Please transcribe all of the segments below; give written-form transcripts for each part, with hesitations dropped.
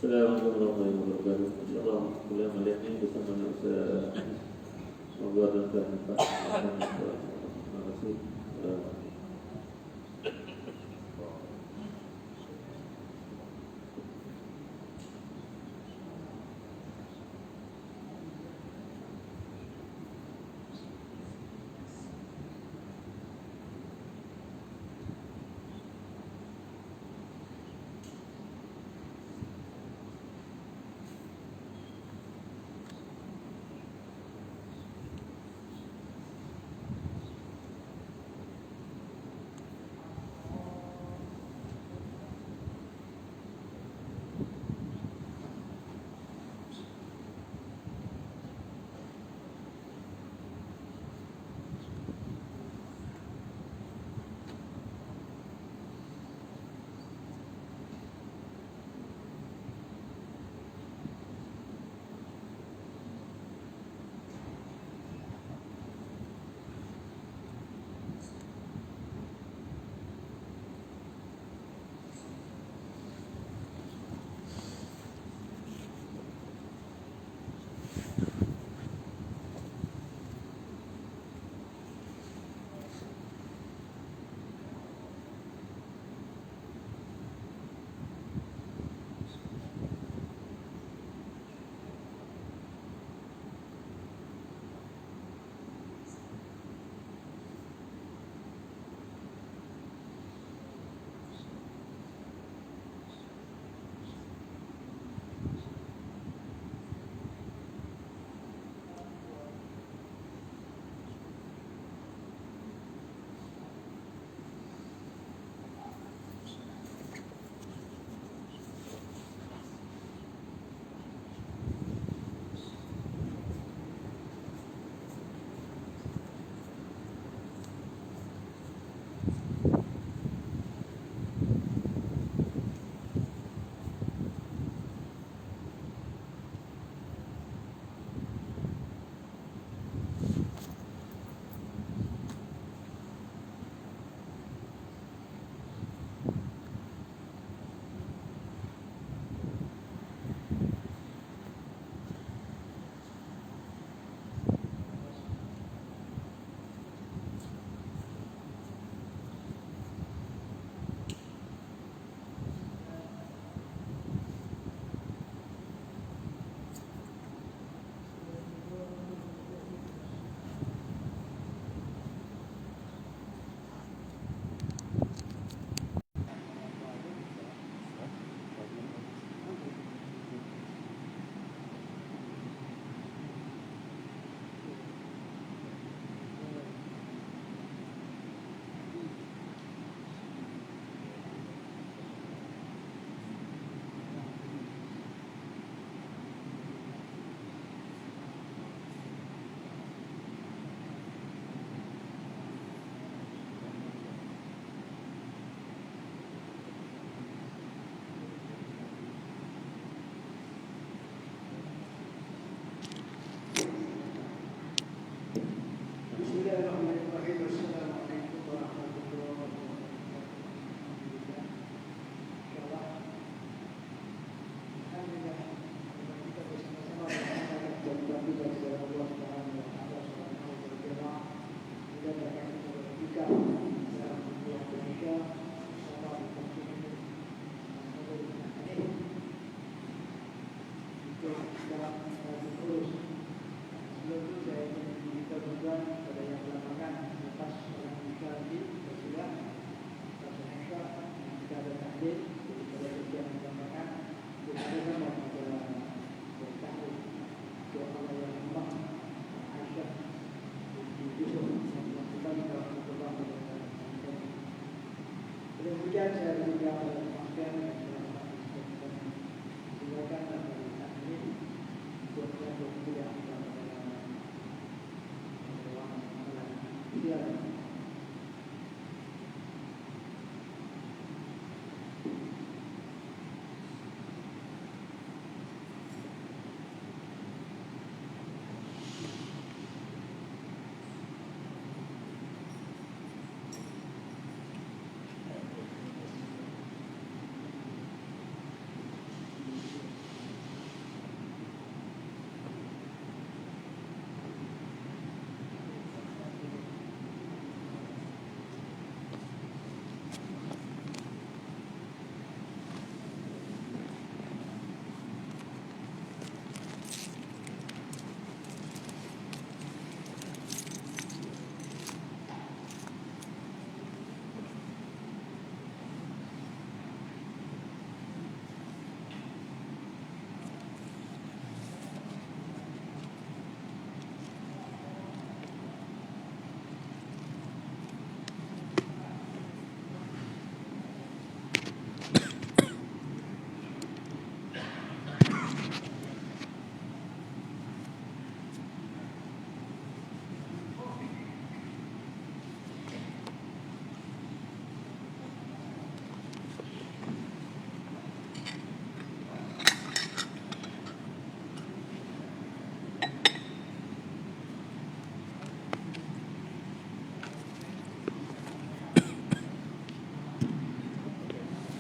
Assalamualaikum warahmatullahi wabarakatuh. Insyaallah kuliah malam ini bersama Ustaz Semoga dan bermanfaat. Terima kasih.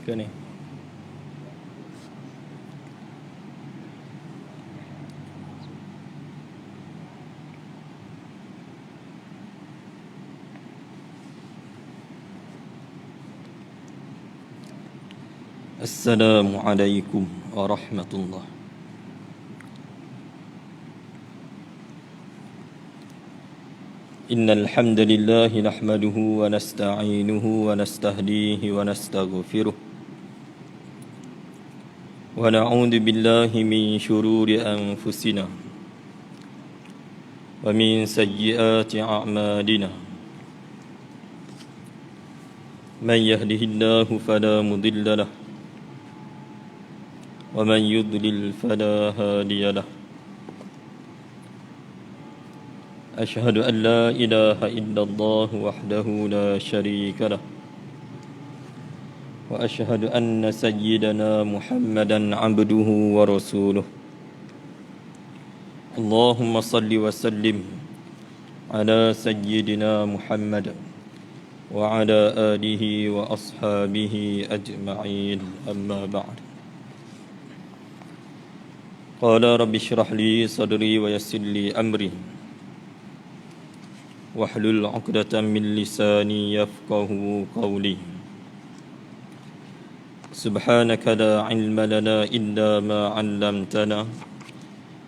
Ke ni. Assalamualaikum warahmatullahi. Innal hamdalillah nahmaduhu wa nasta'inuhu wa nastahdihi wa nastaghfiruh. Wa na'udzu billahi min shururi anfusina wa min sayyiati a'malina. Man yahdihillahu fala mudilla lahu wa man yudlil fala hadiya lahu. Ashhadu an la ilaha illallah wahdahu la syarika lahu wa ashhadu anna sayyidana Muhammadan abduhu wa rasuluh. Allahumma salli wa sallim ala sayyidina Muhammad wa ala alihi wa ashabihi ajma'in, amma ba'd. Qala rabbi shrah li sadri wa yassir li amri wahlul 'uqdatam min lisani yafqahu qawli. Subhanaka la 'ilma lana illa ma 'allamtana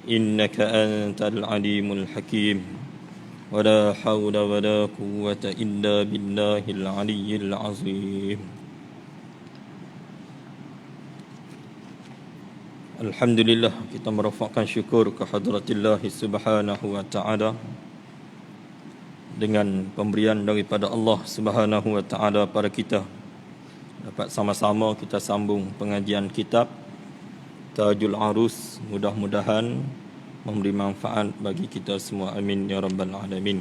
innaka antal 'alimul hakim. Wa la hawla wa la quwwata illa billahil 'aliyyil 'azim. Alhamdulillah, kita merafakkan syukur kehadratullah subhanahu wa ta'ala dengan pemberian daripada Allah subhanahu wa ta'ala pada kita dapat sama-sama kita sambung pengajian kitab Tajul Arus. Mudah-mudahan memberi manfaat bagi kita semua, amin ya rabbal alamin.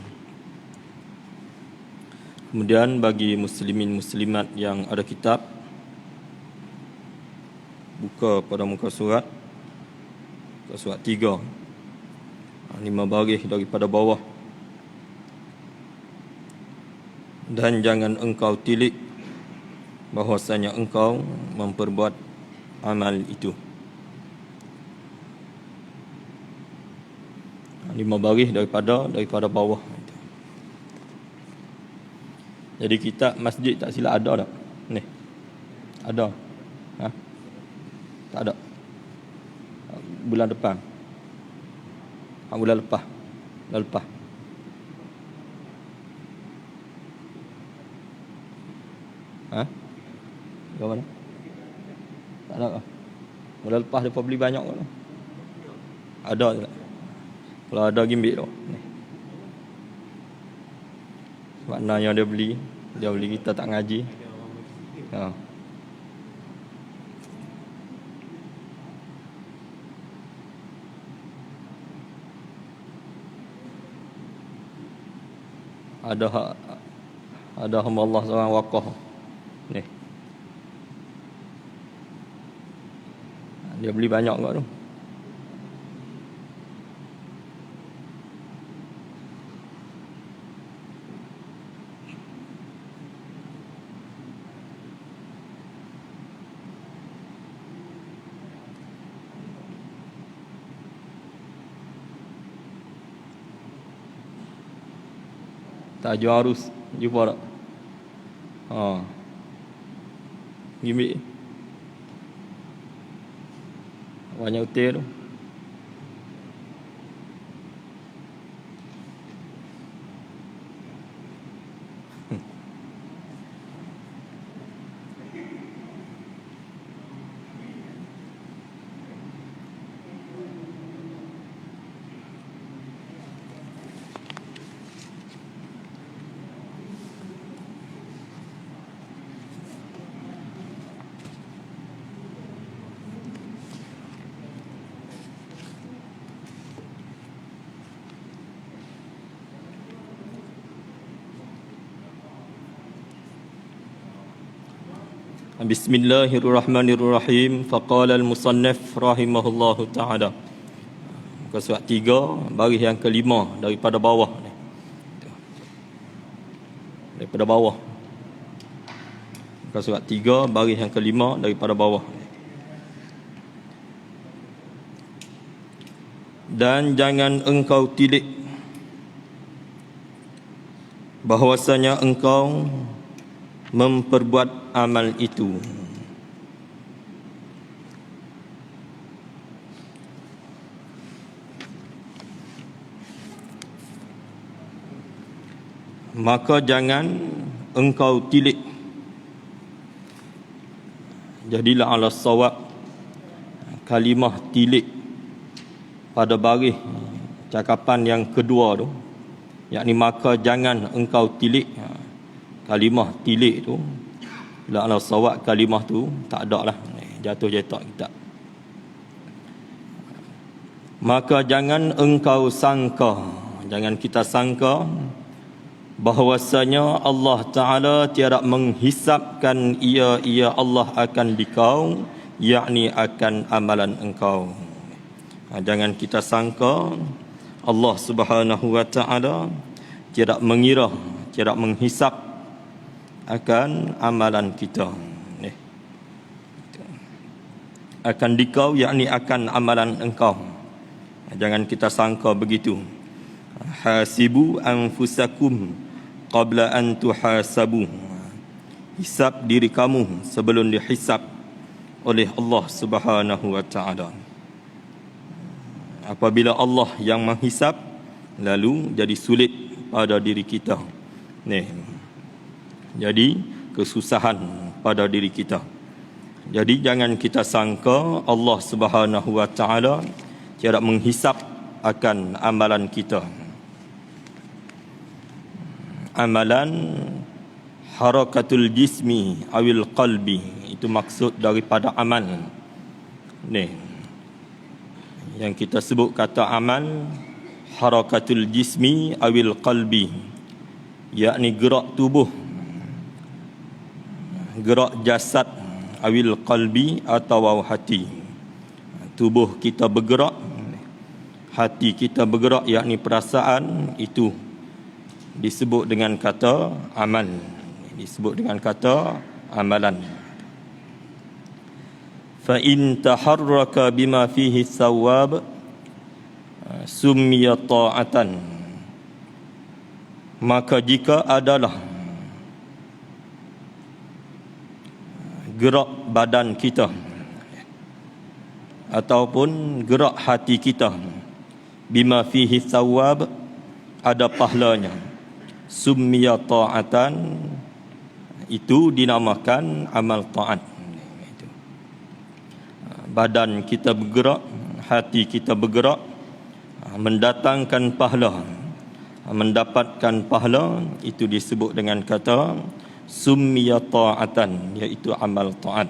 Kemudian bagi muslimin muslimat yang ada kitab, buka pada muka surat 3, 5 baris daripada bawah. Dan jangan engkau tilik bahwasanya engkau memperbuat amal itu. 5 baris daripada bawah. Jadi kitab masjid tak silap ada tak? Ni. Ada. Ha? Tak ada. Bulan depan. Bulan lepas. Ha? Ke mana? Tak ada. Bulan lepas dia beli banyak kan? Ada tak? Kalau ada gimbik tu. Maknanya dia beli kita tak ngaji. Ha. Ada hamba Allah seorang wakaf ni. Dia beli banyak kat tu. Tajuk Arus jumpa tak? Ha. Gimbik. Banyak utir tu. Bismillahirrahmanirrahim. Faqala al-musannif rahimahullahu ta'ala. Muka surat 3 baris yang kelima daripada bawah ni. Daripada bawah. Muka surat 3 baris yang kelima daripada bawah. Dan jangan engkau tilik bahwasanya engkau memperbuat amal itu. Maka jangan engkau tilik. Jadilah ala sawab kalimah tilik pada baris cakapan yang kedua tu, yakni maka jangan engkau tilik. Kalimah tilik tu la ala sawab kalimah tu tak ada lah, jatuh jetak kita. Maka jangan engkau sangka, jangan kita sangka bahwasanya Allah Ta'ala tiada menghisapkan ia Allah akan dikau, yakni akan amalan engkau. Jangan kita sangka Allah Subhanahu wa Ta'ala tiada mengira, tiada menghisap akan amalan kita. Akan dikau, yakni akan amalan engkau. Jangan kita sangka begitu. Hasibu anfusakum qabla an tuhasabu. Hisab diri kamu sebelum dihisab oleh Allah Subhanahu wa Ta'ala. Apabila Allah yang menghisab, lalu jadi sulit pada diri kita. Jadi kesusahan pada diri kita. Jadi jangan kita sangka Allah Subhanahu wa Ta'ala tiada menghisap akan amalan kita. Amalan harakatul jismi awil qalbi, itu maksud daripada amal. Yang kita sebut kata amal harakatul jismi awil qalbi, yakni gerak tubuh, gerak jasad, awil qalbi atau hati. Tubuh kita bergerak, hati kita bergerak, yakni perasaan, itu disebut dengan kata amal, disebut dengan kata amalan. Fa in taharraka bima fihi thawab summiya ta'atan. Maka jika adalah gerak badan kita ataupun gerak hati kita, bima fihi thawab, ada pahalanya, summiya ta'atan, itu dinamakan amal ta'at. badan kita bergerak, hati kita bergerak, mendatangkan pahala, mendapatkan pahala, itu disebut dengan kata summiya ta'atan, iaitu amal taat.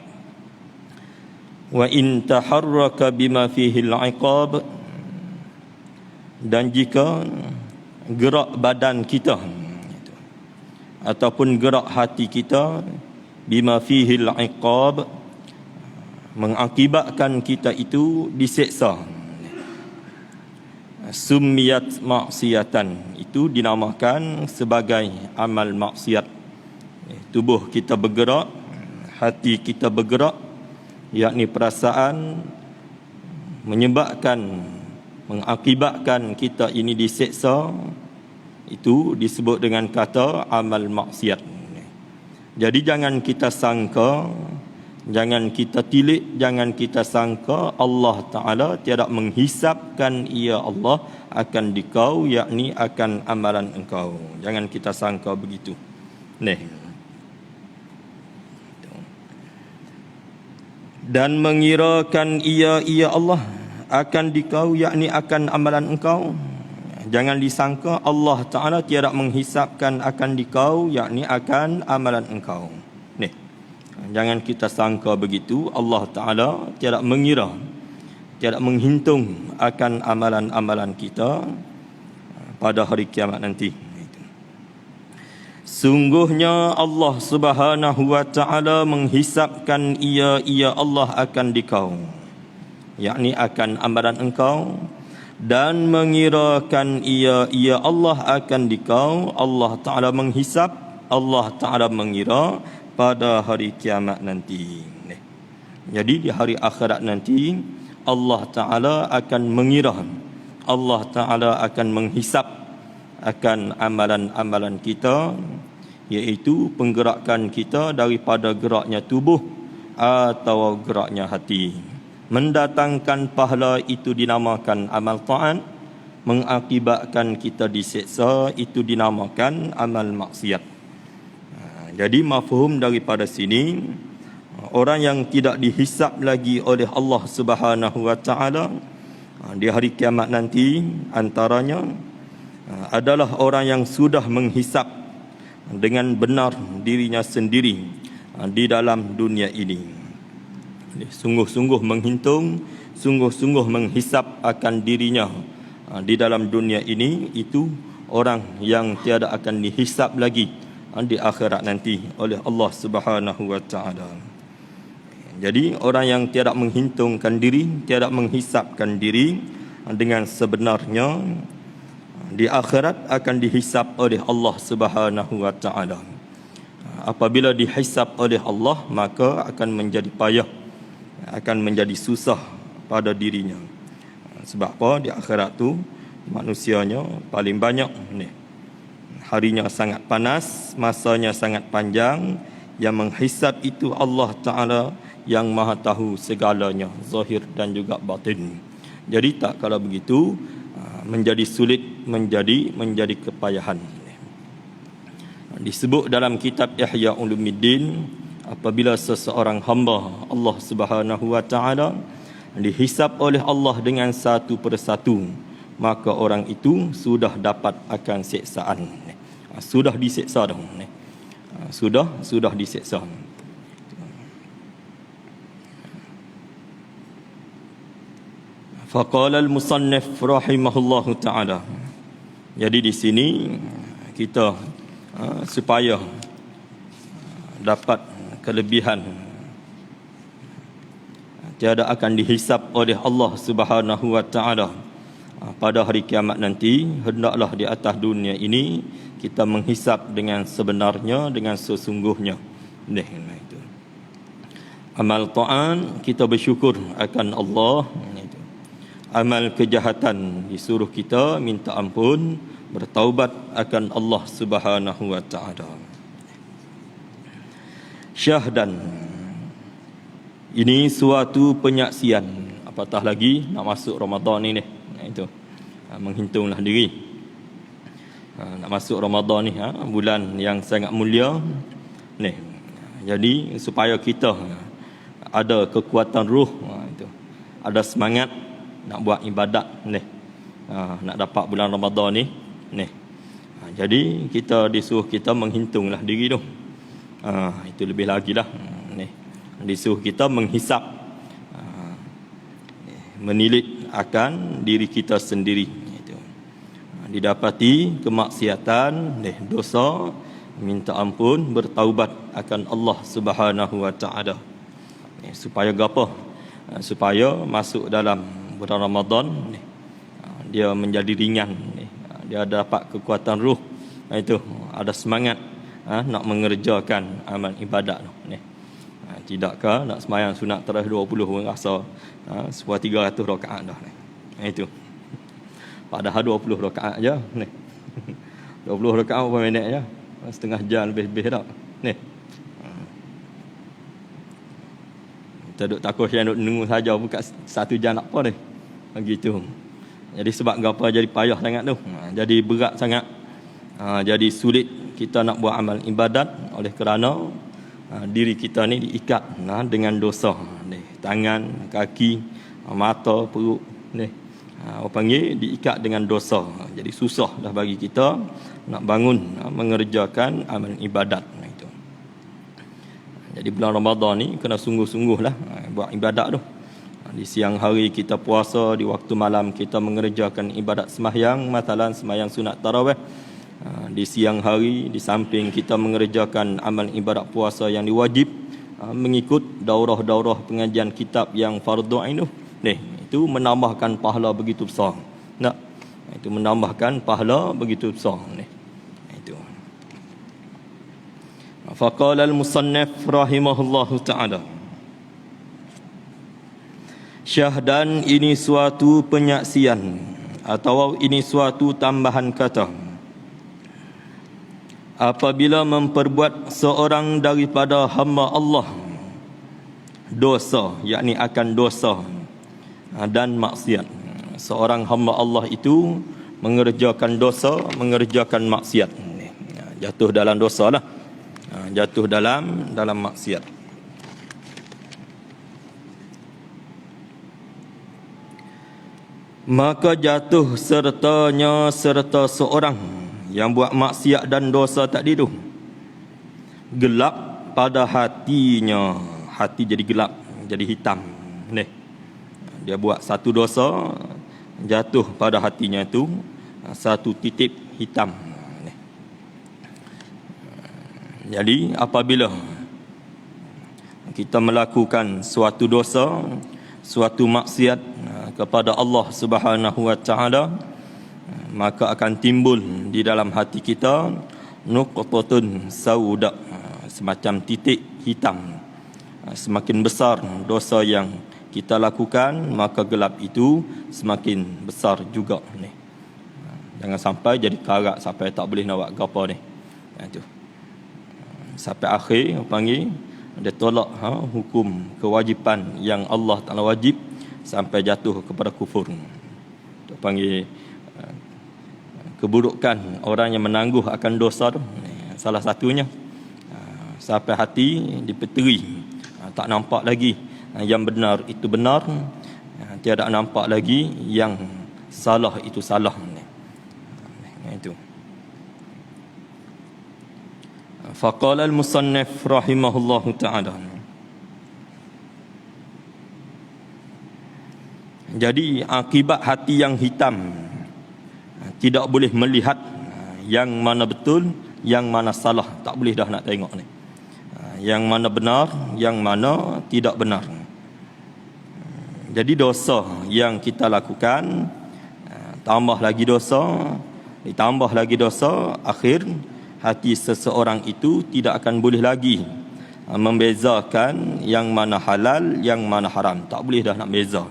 Wa in taharraka bima fihi al-iqab, dan jika gerak badan kita ataupun gerak hati kita bima fihi al-iqab, mengakibatkan kita itu diseksa, summiyat maksiatan, itu dinamakan sebagai amal maksiat. Tubuh kita bergerak, hati kita bergerak, yakni perasaan, mengakibatkan kita ini diseksa, itu disebut dengan kata amal maksiat. Jadi jangan kita sangka, jangan kita tilik, jangan kita sangka Allah Ta'ala tiada menghisapkan ia Allah akan dikau, yakni akan amalan engkau. Jangan kita sangka begitu. Dan mengirakan ia Allah akan dikau, yakni akan amalan engkau. Jangan disangka Allah Ta'ala tiada menghisapkan akan dikau, yakni akan amalan engkau. Jangan kita sangka begitu. Allah Ta'ala tiada mengira, tiada menghitung akan amalan-amalan kita pada hari kiamat nanti. Sungguhnya Allah Subhanahu wa Ta'ala menghisapkan ia Allah akan dikau, yakni akan amalan engkau, dan mengirakan ia Allah akan dikau. Allah Ta'ala menghisap, Allah Ta'ala mengira pada hari kiamat nanti. Jadi di hari akhirat nanti Allah Ta'ala akan mengira, Allah Ta'ala akan menghisap akan amalan-amalan kita, iaitu penggerakan kita daripada geraknya tubuh atau geraknya hati. Mendatangkan pahala itu dinamakan amal ta'at, mengakibatkan kita diseksa itu dinamakan amal maksiat. Jadi mafhum daripada sini, orang yang tidak dihisap lagi oleh Allah Subhanahu wa Ta'ala di hari kiamat nanti antaranya adalah orang yang sudah menghisap dengan benar dirinya sendiri di dalam dunia ini. Sungguh-sungguh menghitung, sungguh-sungguh menghisap akan dirinya di dalam dunia ini. Itu orang yang tiada akan dihisap lagi di akhirat nanti oleh Allah Subhanahu wa Ta'ala. Jadi orang yang tiada menghitungkan diri, tiada menghisapkan diri dengan sebenarnya, di akhirat akan dihisap oleh Allah Subhanahu wa Ta'ala. Apabila dihisap oleh Allah, maka akan menjadi payah, akan menjadi susah pada dirinya. Sebab apa? Di akhirat tu manusianya paling banyak ni. Harinya sangat panas, masanya sangat panjang. Yang menghisap itu Allah Ta'ala yang maha tahu segalanya, zahir dan juga batin. Jadi tak kalau begitu menjadi sulit, menjadi kepayahan. Disebut dalam kitab Ihya Ulumuddin, apabila seseorang hamba Allah Subhanahu wa Ta'ala dihisap oleh Allah dengan satu persatu, maka orang itu sudah dapat akan siksaan. Sudah disiksa dah. Sudah disiksa. Faqala al-musannif rahimahullahu ta'ala. Jadi di sini kita supaya dapat kelebihan, tiada akan dihisap oleh Allah Subhanahu wa Ta'ala pada hari kiamat nanti, hendaklah di atas dunia ini kita menghisap dengan sebenarnya, dengan sesungguhnya. Itu. Amal ta'an, kita bersyukur akan Allah. Amal kejahatan, disuruh kita minta ampun, bertaubat akan Allah Subhanahu wa Ta'ala. Syahdan, ini suatu penyaksian, apatah lagi nak masuk Ramadan ni. Itu menghitunglah diri. Nak masuk Ramadan ni, bulan yang sangat mulia ni. Jadi supaya kita ada kekuatan ruh, itu ada semangat nak buat ibadat ni. Nak dapat bulan Ramadan ni. Jadi kita disuruh kita menghitunglah diri tu. Itu lebih lagi lah. Ni. Disuruh kita menghisap, menilik akan diri kita sendiri. Itu. Didapati kemaksiatan, dosa, minta ampun, bertaubat akan Allah Subhanahu Wa Taala. Supaya gapo? Supaya masuk dalam bulan Ramadan ni, dia menjadi ringan ni. Dia dapat kekuatan ruh. Itu ada semangat nak mengerjakan amal ibadat ni. Tidakkah nak sembahyang sunat tarawih 20 pun rasa sebuah 300 rakaat dah ni. Itu. Padahal 20 rakaat je ni. 20 rakaat berapa minit je? Setengah jam lebih-lebih dah. Ni. Kita duk takut saya duk nunggu saja bukan 1 jam nak apa ni. Begitu. Jadi sebab apa jadi payah sangat tu. Jadi berat sangat. Jadi sulit kita nak buat amal ibadat oleh kerana diri kita ni diikat dengan dosa ni. Tangan, kaki, mata, perut ni. Orang panggil diikat dengan dosa. Jadi susah dah bagi kita nak bangun mengerjakan amal ibadat itu. Jadi bulan Ramadan ni kena sungguh-sungguhlah buat ibadat tu. Di siang hari kita puasa, di waktu malam kita mengerjakan ibadat sembahyang, masalan sembahyang sunat tarawih. Di siang hari di samping kita mengerjakan amal ibadat puasa yang diwajib, mengikut daurah-daurah pengajian kitab yang fardu ain tu. Itu menambahkan pahala begitu besar. Nak? Itu menambahkan pahala begitu besar ni. Itu. Faqala al-musannif rahimahullahu ta'ala. Syahdan ini suatu penyaksian atau ini suatu tambahan kata. Apabila memperbuat seorang daripada hamba Allah dosa, yakni akan dosa dan maksiat. Seorang hamba Allah itu mengerjakan dosa, mengerjakan maksiat. Jatuh dalam dosa lah. Jatuh dalam maksiat. Maka jatuh sertanya serta seorang yang buat maksiat dan dosa tadi tu. Gelap pada hatinya. Hati jadi gelap, jadi hitam. Ni. Dia buat satu dosa, jatuh pada hatinya itu satu titik hitam. Jadi apabila kita melakukan suatu dosa, suatu maksiat kepada Allah Subhanahu Wa Taala, maka akan timbul di dalam hati kita nuqtatun sauda, semacam titik hitam. Semakin besar dosa yang kita lakukan, maka gelap itu semakin besar juga ni. Jangan sampai jadi karat sampai tak boleh nak buat gapo ni. Itu. Sampai akhir panggil dia tolak hukum kewajipan yang Allah Taala wajib sampai jatuh kepada kufur. Itu panggil keburukan orang yang menangguh akan dosa tu. Salah satunya sampai hati dipeteri, tak nampak lagi yang benar itu benar, tiada nampak lagi yang salah itu salah. Itu. Faqala al-musannif rahimahullahu ta'ala. Jadi akibat hati yang hitam, tidak boleh melihat yang mana betul, yang mana salah, tak boleh dah nak tengok ni. Yang mana benar, yang mana tidak benar. Jadi dosa yang kita lakukan, tambah lagi dosa, ditambah lagi dosa, akhir hati seseorang itu tidak akan boleh lagi membezakan yang mana halal, yang mana haram. Tak boleh dah nak beza.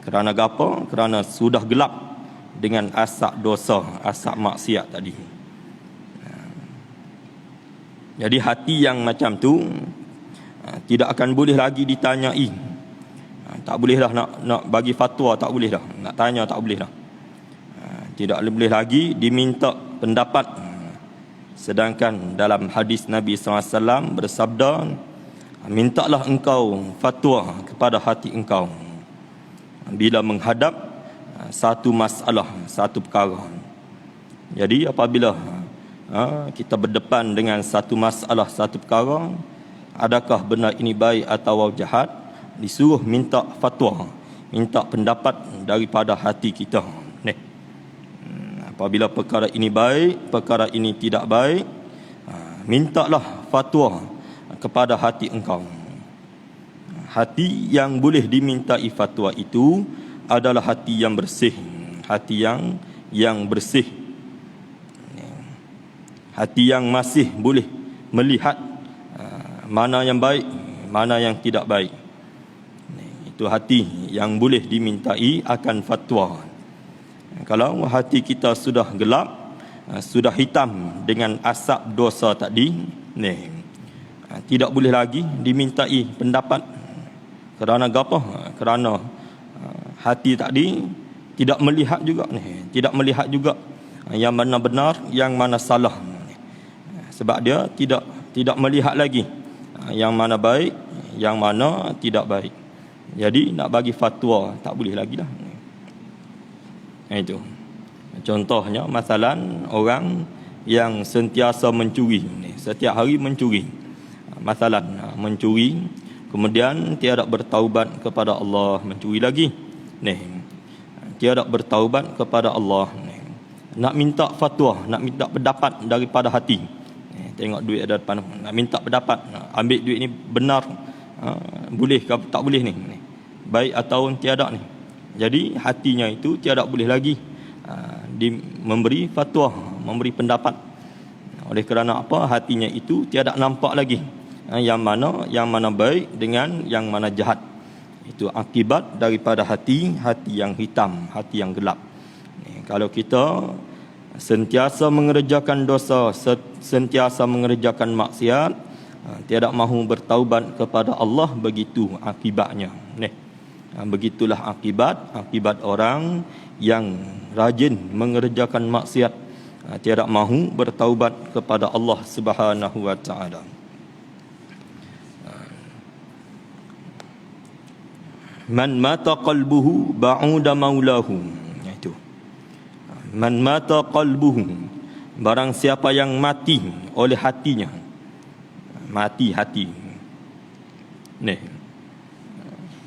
Kerana apa? Kerana sudah gelap dengan asap dosa, asap maksiat tadi. Jadi hati yang macam tu tidak akan boleh lagi ditanyai. Tak boleh dah nak bagi fatwa, tak boleh dah. Nak tanya tak boleh dah. Tidak boleh lagi diminta pendapat. Sedangkan dalam hadis Nabi SAW bersabda, mintalah engkau fatwa kepada hati engkau. bila menghadap satu masalah, satu perkara. Jadi apabila kita berdepan dengan satu masalah, satu perkara, adakah benar ini baik atau jahat, disuruh minta fatwa, minta pendapat daripada hati kita. Apabila perkara ini baik, perkara ini tidak baik, mintalah fatwa kepada hati engkau. Hati yang boleh dimintai fatwa itu adalah hati yang bersih, hati yang bersih, hati yang masih boleh melihat mana yang baik, mana yang tidak baik. Itu hati yang boleh dimintai akan fatwa. Kalau hati kita sudah gelap, sudah hitam dengan asap dosa tadi, tidak boleh lagi dimintai pendapat. Kerana apa? Kerana hati tadi tidak melihat juga, tidak melihat juga yang mana benar, yang mana salah. Sebab dia tidak melihat lagi yang mana baik, yang mana tidak baik. Jadi nak bagi fatwa tak boleh lagi dah. Itu. Contohnya masalan orang yang sentiasa mencuri, setiap hari mencuri. Masalan mencuri, kemudian tiada bertaubat kepada Allah, mencuri lagi. Tiada bertaubat kepada Allah. Nak minta fatwa, nak minta pendapat daripada hati. Tengok duit ada depan, nak minta pendapat, ambil duit ni benar, boleh ke tak boleh ni, baik atau tiada ni. Jadi hatinya itu tiada boleh lagi memberi fatwa, memberi pendapat. Oleh kerana apa? Hatinya itu tiada nampak lagi yang mana baik dengan yang mana jahat. Itu akibat daripada hati yang hitam, hati yang gelap. Kalau kita sentiasa mengerjakan dosa, sentiasa mengerjakan maksiat, tiada mahu bertaubat kepada Allah, begitu akibatnya. Begitulah akibat orang yang rajin mengerjakan maksiat, tiada mahu bertaubat kepada Allah Subhanahu wa taala. Man mata qalbuhu ba'uda maulahu. Itu. Man mata qalbuhu, barang siapa yang mati oleh hatinya. Mati hati.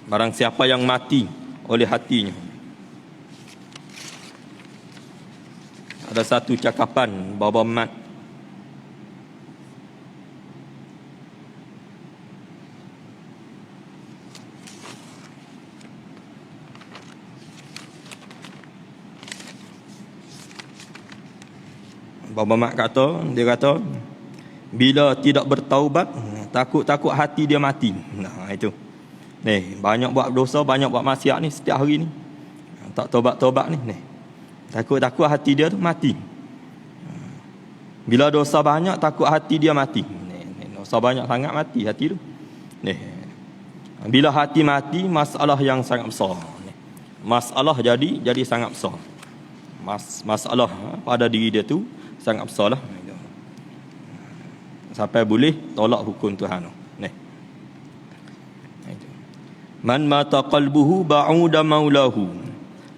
Barang siapa yang mati oleh hatinya. Ada satu cakapan Baba Mat. Baba Mat dia kata, bila tidak bertaubat, takut-takut hati dia mati. Itu. Banyak buat dosa, banyak buat maksiat ni setiap hari ni. Tak taubat-taubat ni. Takut-takut hati dia tu mati. Bila dosa banyak, takut hati dia mati. Dosa banyak sangat mati hati tu. Bila hati mati, masalah yang sangat besar. Masalah jadi sangat besar. Masalah pada diri dia tu sangat besar lah. Sampai boleh tolak hukum Tuhan. Man mata qalbuhu ba'uda maulahu,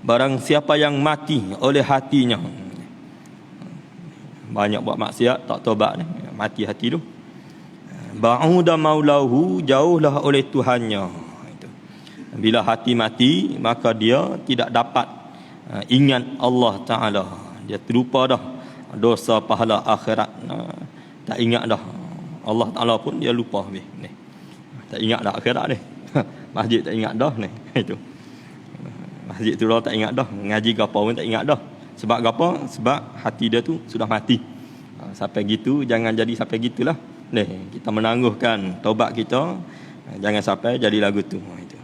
barang siapa yang mati oleh hatinya. Banyak buat maksiat, tak taubat ni, mati hati tu. Ba'uda maulahu, jauhlah oleh Tuhannya. Bila hati mati, maka dia tidak dapat ingat Allah Ta'ala. Dia terlupa dah dosa pahala akhirat. Tak ingat dah Allah Ta'ala pun dia lupa habis ni. Tak ingat dah akhirat ni. Masjid tak ingat dah ni. Itu. Masjid tu tak ingat dah. Ngaji ke apa pun tak ingat dah. Sebab apa? Sebab hati dia tu sudah mati. Sampai gitu, jangan jadi sampai gitulah. Kita menangguhkan taubat kita, jangan sampai jadi lagu tu. Itu.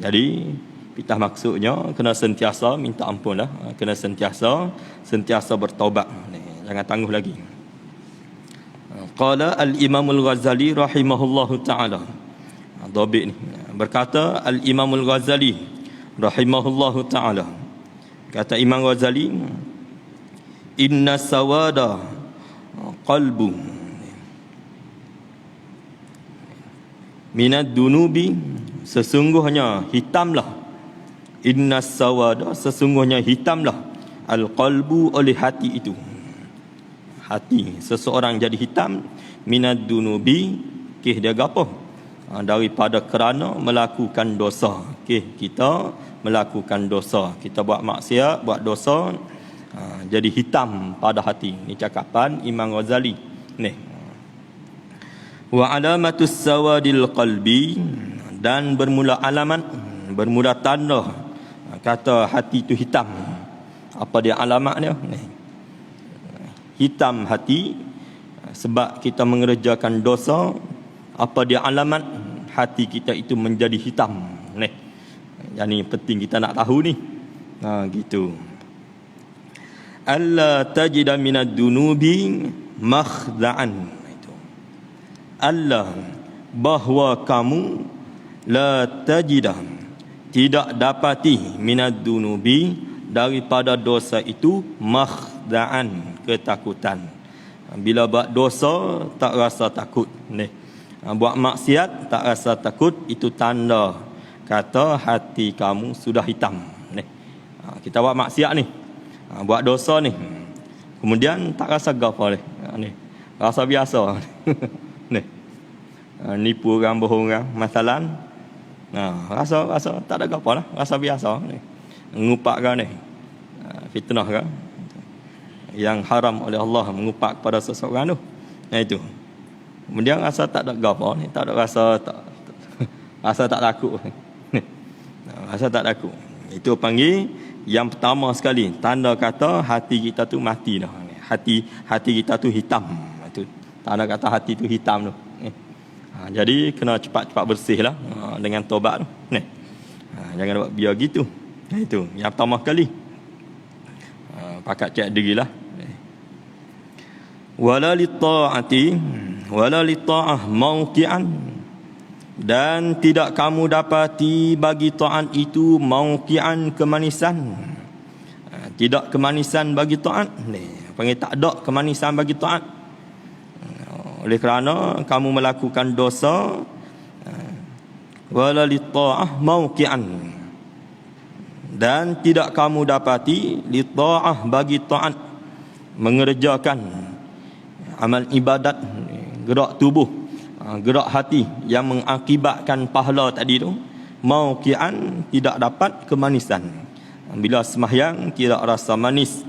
Jadi pitah maksudnya kena sentiasa minta ampun lah. Kena sentiasa bertaubat. Jangan tangguh lagi. Qala al-Imam al-Ghazali rahimahullahu ta'ala. Dhabit ni. Berkata al-Imam al-Ghazali rahimahullahu ta'ala. Kata Imam Ghazali, inna sawada qalbu minad dunubi, sesungguhnya hitamlah Innas sawada, sesungguhnya hitamlah al-qalbu, oleh hati itu. Hati seseorang jadi hitam minad dunubi, dia gapo? Daripada kerana melakukan dosa. Kita melakukan dosa, kita buat maksiat, buat dosa, jadi hitam pada hati. Ini cakapan Imam Ghazali ni. Wa alamatus sawadil qalbi, dan bermula alamat, bermula tanda kata hati itu hitam. Apa dia alamat dia? Hitam hati sebab kita mengerjakan dosa. Apa dia alamat? Hati kita itu menjadi hitam. Yang ni penting kita nak tahu ni. Gitu. Alla tajida minad dunubi makhda'an. Itu. Allah, bahawa kamu la tajida, tidak dapati minad dunubi, daripada dosa itu, makhda'an, ketakutan. Bila buat dosa tak rasa takut. Buat maksiat tak rasa takut, itu tanda kata hati kamu sudah hitam. Kita buat maksiat ni, buat dosa ni, kemudian tak rasa gapo ni, rasa biasa. Nipu orang, bohong orang, masalan, rasa tak ada gapo lah, rasa biasa ni. Ngupak kan ni, fitnah kan, yang haram oleh Allah mengupak kepada seseorang tu. Itu. Kemudian rasa tak ada gapo ni, tak ada rasa rasa tak takut. Rasa tak takut. Itu panggil yang pertama sekali, tanda kata hati kita tu mati dah. Hati kita tu hitam. Itu tanda kata hati tu hitam tu. Jadi kena cepat-cepat bersih lah dengan taubat tu. Jangan buat biar gitu. Itu yang pertama kali. Pakat cek dirilah. Wala li ta'ah mauqi'an, dan tidak kamu dapati bagi ta'at itu mauqi'an, kemanisan. Tidak kemanisan bagi ta'at ni, panggil tak ada kemanisan bagi ta'at. Oleh kerana kamu melakukan dosa. Wala li ta'ah mauqi'an, dan tidak kamu dapati li ta'ah, bagi ta'at, mengerjakan amal ibadat, gerak tubuh, gerak hati yang mengakibatkan pahala tadi tu, mauqi'an, tidak dapat kemanisan. Bila sembahyang tidak rasa manis,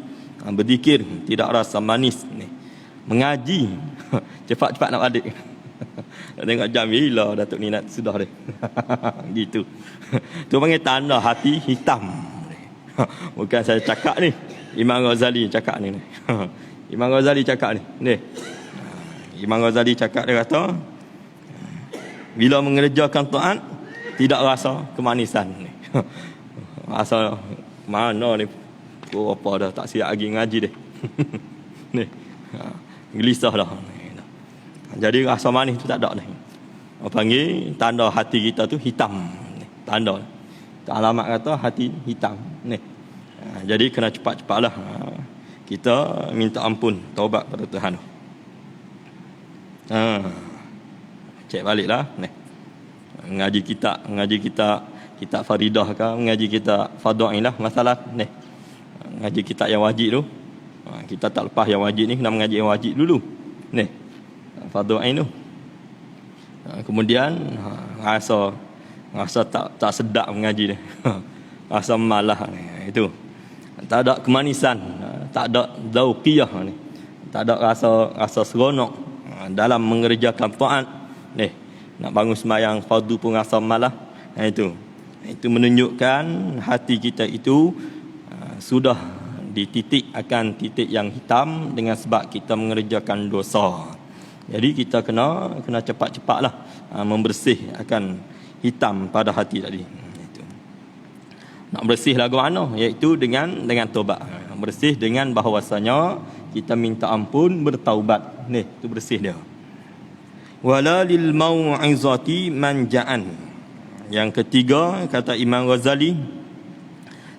berzikir tidak rasa manis, mengaji cepat-cepat nak balik. Nak tengok jam bila Datuk ni nak sudah dia. Gitu. Tu panggil tanda hati hitam. Bukan saya cakap ni, Imam Ghazali cakap ni. Imam Ghazali cakap ni. Imam Ghazali cakap, dia kata bila mengerjakan taat tidak rasa kemanisan. Rasa mana ni, apa dah tak siap lagi ngaji dia. Ni. Gelisah dah. Jadi rasa manis tu tak ada ni. Panggil tanda hati kita tu hitam. Tanda. Alamat kata hati hitam. Ni. Jadi kena cepat-cepatlah kita minta ampun, taubat pada Tuhan. Cek baliklah ni. Ngaji kita faridah ke, ngaji kita fardhu lah masalah ni. Ngaji kita yang wajib tu. Kita tak lepas yang wajib ni, kena mengaji yang wajib dulu. Ni. Fardhu ain tu. Kemudian rasa tak sedap mengaji dia. Rasa malah ni. Itu. Tak ada kemanisan, tak ada zauqiyah ni. Tak ada rasa seronok dalam mengerjakan taat. Ni, nak bangun sembahyang fardu pun rasa malah. Itu menunjukkan hati kita itu sudah dititik akan titik yang hitam dengan sebab kita mengerjakan dosa. Jadi kita kena cepat-cepatlah membersih akan hitam pada hati tadi. Nak bersih lagu mana? Iaitu dengan taubat. Bersih dengan bahawasanya kita minta ampun, bertaubat. Ni, tu bersih dia. Wala lil mau'izati manja'an. Yang ketiga, kata Imam Ghazali,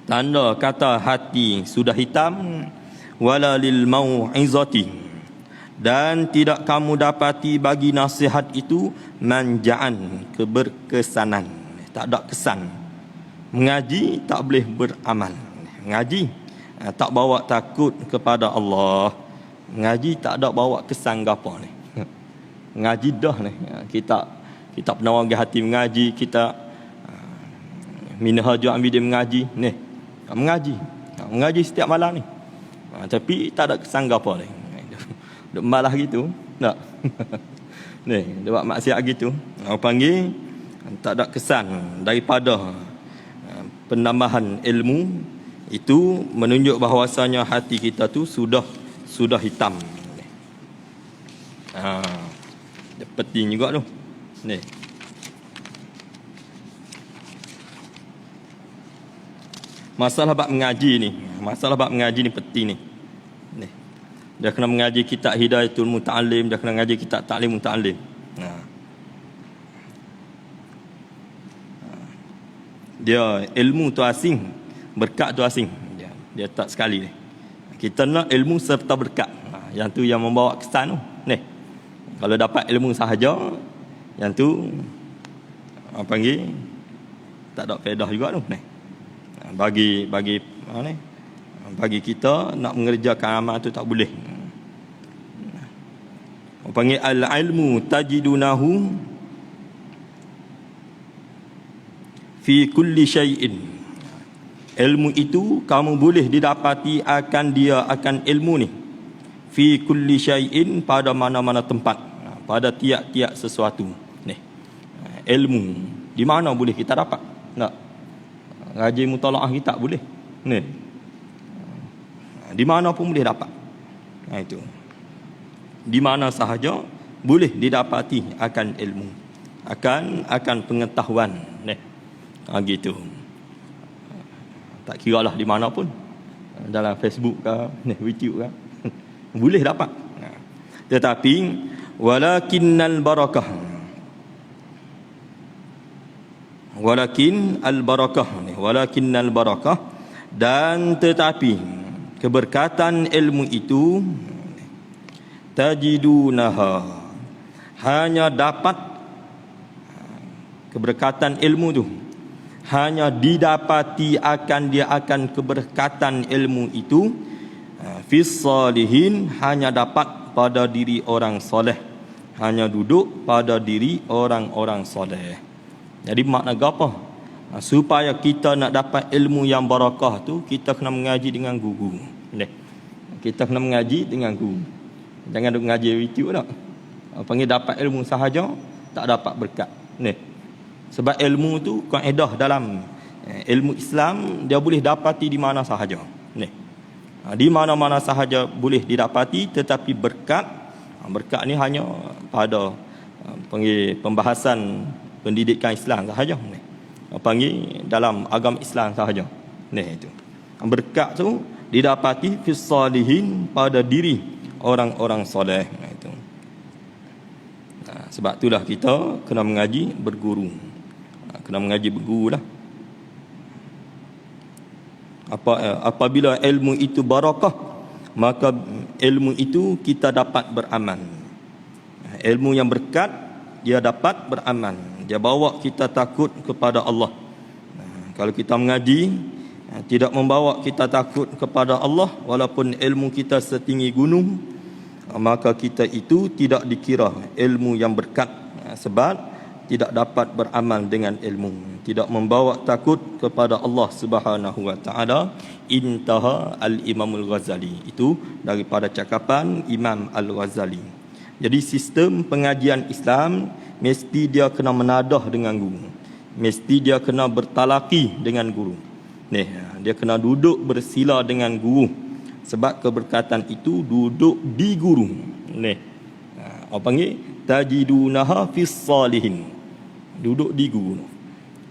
tanda kata hati sudah hitam, wala lil mau'izati, dan tidak kamu dapati bagi nasihat itu manja'an, keberkesanan. Tak ada kesan. Mengaji tak boleh beramal. Mengaji tak bawa takut kepada Allah. Mengaji tak ada bawa kesan gapo ni. Mengaji dah ni. Kita pernah pergi hati mengaji, kita minhaj ambil dia mengaji ni. Mengaji. Mengaji setiap malam ni. Tapi tak ada kesan gapo ni. Duk malah gitu. Tak. Ni, dia buat maksiat gitu. Orang panggil tak ada kesan daripada penambahan ilmu itu menunjuk bahawasanya hati kita tu sudah hitam. Dia penting juga tu. Ni. Masalah bab mengaji ni penting ni. Ni. Dia kena mengaji kitab Hidayatul Muta'allim, dia kena mengaji kitab Ta'lim Muta'allim. Dia ilmu tu asing, berkat tu asing. Dia tak sekali ni. Kita nak ilmu serta berkat. Yang tu yang membawa kesan tu. Ni. Kalau dapat ilmu sahaja, yang tu apa panggil tak ada faedah juga tu. Ni. Bagi kita nak mengerjakan amal tu tak boleh. Apa panggil al-ilmu tajidunahu fi kulli syai'in. Ilmu itu kamu boleh didapati akan ilmu ni fi kulli syai'in, pada mana-mana tempat, pada tiap-tiap sesuatu. Ni. Ilmu di mana boleh kita dapat? Nak ngaji mutalaah kita boleh. Ni. Di mana pun boleh dapat. Itu. Di mana sahaja boleh didapati akan ilmu, akan pengetahuan. Ni. Gitu. Tak kira lah di mana pun. Dalam Facebook ke, YouTube ke. Boleh dapat. Tetapi walakin al barakah, dan tetapi keberkatan ilmu itu tajidunaha, hanya dapat keberkatan ilmu tu hanya didapati akan keberkatan ilmu itu fis salihin, hanya dapat pada diri orang soleh, hanya duduk pada diri orang-orang soleh. Jadi makna apa? Supaya kita nak dapat ilmu yang barakah tu, kita kena mengaji dengan guru. Kita kena mengaji dengan guru. Jangan duk mengaji YouTube tak. Panggil dapat ilmu sahaja, tak dapat berkat. Sebab ilmu tu kaedah dalam ilmu Islam, dia boleh dapati di mana sahaja. Di mana-mana sahaja boleh didapati, tetapi berkat ni hanya pada panggil pembahasan pendidikan Islam sahaja. Panggil dalam agama Islam sahaja. Itu. Berkat tu didapati fis salihin, pada diri orang-orang soleh. Itu. Sebab itulah kita kena mengaji berguru. Kena mengaji berguru lah. Apabila ilmu itu barakah, maka ilmu itu kita dapat beramal. Ilmu yang berkat, dia dapat beramal. Dia bawa kita takut kepada Allah. Kalau kita mengaji tidak membawa kita takut kepada Allah, walaupun ilmu kita setinggi gunung, maka kita itu tidak dikira ilmu yang berkat, sebab tidak dapat beramal dengan ilmu, tidak membawa takut kepada Allah Subhanahu wa taala. Intaha al-Imam al-Ghazali. Itu daripada cakapan Imam al-Ghazali. Jadi sistem pengajian Islam mesti dia kena menadah dengan guru. Mesti dia kena bertalaki dengan guru. Dia kena duduk bersila dengan guru. Sebab keberkatan itu duduk di guru. Apa panggil? Tajidunaha fis salihin. Duduk di guru.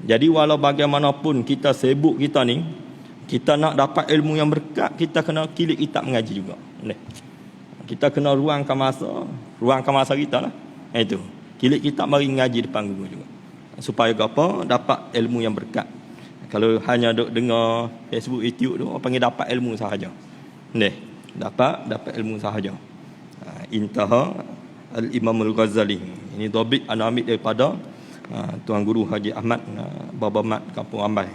Jadi walau bagaimanapun kita sibuk kita ni, kita nak dapat ilmu yang berkat, kita kena kilik kitab mengaji juga. Kita kena ruangkan masa kita lah. Itu. Kilik kitab mari mengaji depan guru juga. Supaya apa? Dapat ilmu yang berkat. Kalau hanya duk dengar Facebook, YouTube tu, orang panggil dapat ilmu sahaja. Dapat ilmu sahaja. Intaha al-Imam al-Ghazali. Ini dhabit ana ambil daripada Tuan Guru Haji Ahmad Baba Mat Kampung Ambai.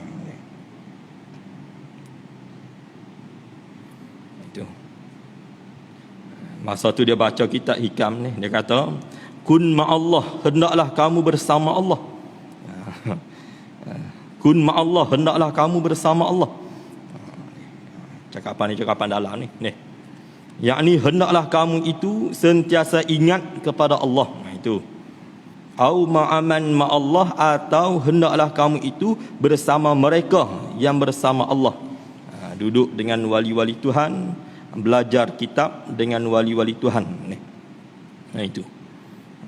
Masa tu dia baca kitab hikam ni, dia kata, kun ma'allah, hendaklah kamu bersama Allah. Kun ma'allah, hendaklah kamu bersama Allah. Cakapan ni cakapan dalam ni. Yakni hendaklah kamu itu sentiasa ingat kepada Allah. Itu. Au ma'aman ma'allah, atau hendaklah kamu itu bersama mereka yang bersama Allah. Duduk dengan wali-wali Tuhan, belajar kitab dengan wali-wali Tuhan ni. Itu.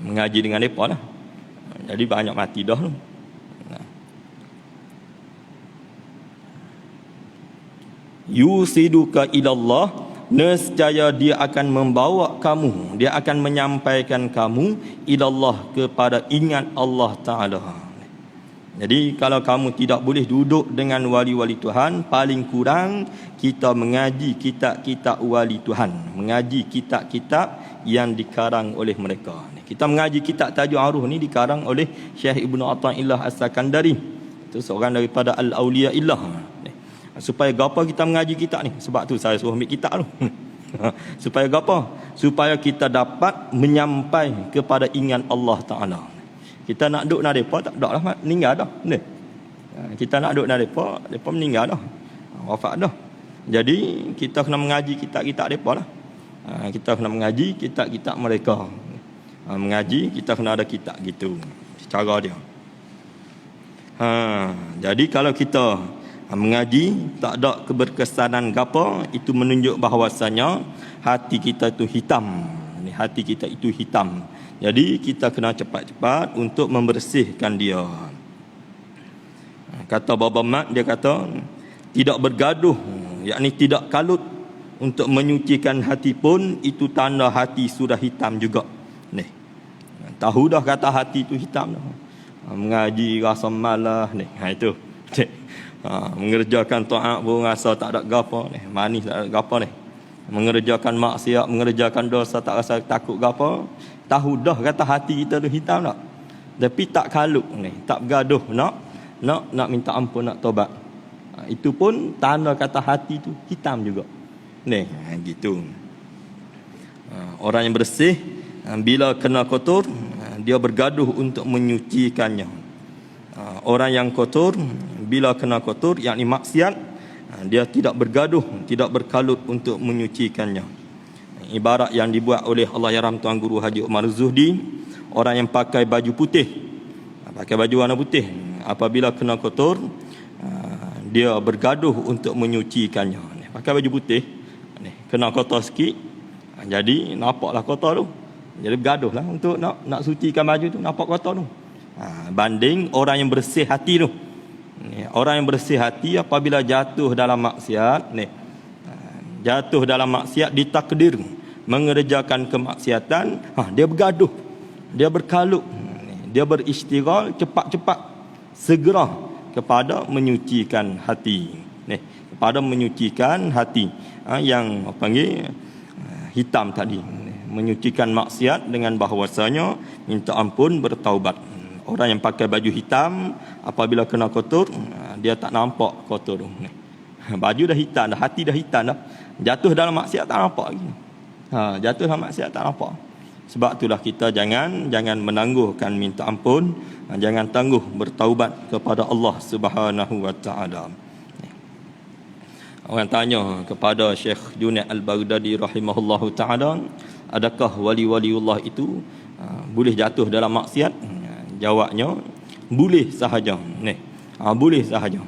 Mengaji dengan mereka lah. Jadi banyak mati dah. Yusiduka ilallah, nescaya dia akan membawa kamu, dia akan menyampaikan kamu ilallah, kepada ingat Allah Ta'ala. Jadi kalau kamu tidak boleh duduk dengan wali-wali Tuhan, paling kurang kita mengaji kitab-kitab wali Tuhan, mengaji kitab-kitab yang dikarang oleh mereka. Kita mengaji kitab Tajuk Arus ni dikarang oleh Syekh Ibnu Athaillah As-Sakandari. Itu seorang daripada Al-Awliyaillah. Supaya gapo kita mengaji kitab ni? Sebab tu saya suruh ambil kitab tu. Supaya gapo? Supaya kita dapat menyampai kepada ingat Allah Ta'ala. Kita nak duduk dengan mereka, tak ada lah, meninggal dah. Kita nak duduk dengan mereka meninggal dah. Wafat dah. Jadi, kita kena mengaji kitab-kitab mereka lah. Kita kena mengaji kitab-kitab mereka. Mengaji, kita kena ada kitab gitu. Cara dia. Jadi, kalau kita mengaji, tak ada keberkesanan gapo, itu menunjuk bahawasanya hati kita itu hitam. Hati kita itu hitam. Jadi kita kena cepat-cepat untuk membersihkan dia. Kata Baba Mat, dia kata tidak bergaduh, yakni tidak kalut untuk menyucikan hati pun, itu tanda hati sudah hitam juga. Ni. Tahu dah kata hati itu hitam dah. Mengaji rasa malas ni. Itu. Mengerjakan taat pun rasa tak ada gapo ni. Manis tak ada gapo ni. Mengerjakan maksiat, mengerjakan dosa tak rasa takut gapo. Tahu dah kata hati kita tu hitam tak? Tapi tak kalut ni, tak bergaduh nak minta ampun, nak tobat. Itu pun tanda kata hati tu hitam juga. Ni, gitu. Orang yang bersih bila kena kotor, dia bergaduh untuk menyucikannya. Orang yang kotor bila kena kotor, yakni maksiat, dia tidak bergaduh, tidak berkalut untuk menyucikannya. Ibarat yang dibuat oleh Allahyarham Tuan Guru Haji Umar Zuhdi, orang yang pakai baju putih, pakai baju warna putih, apabila kena kotor, dia bergaduh untuk menyucikannya. Pakai baju putih, kena kotor sikit, jadi nampaklah kotor tu, jadi bergaduhlah untuk nak sucikan baju tu, nampak kotor tu. Banding orang yang bersih hati tu. Orang yang bersih hati apabila jatuh dalam maksiat, jatuh dalam maksiat, ditakdir mengerjakan kemaksiatan, dia bergaduh, dia berkalut, dia beristighal, cepat-cepat segera kepada menyucikan hati, kepada menyucikan hati, yang panggil hitam tadi, menyucikan maksiat dengan bahawasanya minta ampun, bertaubat. Orang yang pakai baju hitam apabila kena kotor, dia tak nampak kotor tu. Baju dah hitam dah, hati dah hitam dah. Jatuh dalam maksiat tak nampak lagi. Jatuh dalam maksiat tak nampak. Sebab itulah kita jangan menangguhkan minta ampun, jangan tangguh bertaubat kepada Allah Subhanahu wa taala. Orang tanya kepada Syekh Junaid Al-Baghdadi rahimahullahu taala, adakah wali-waliullah itu boleh jatuh dalam maksiat? Jawabnya, boleh sahaja. Boleh sahaja.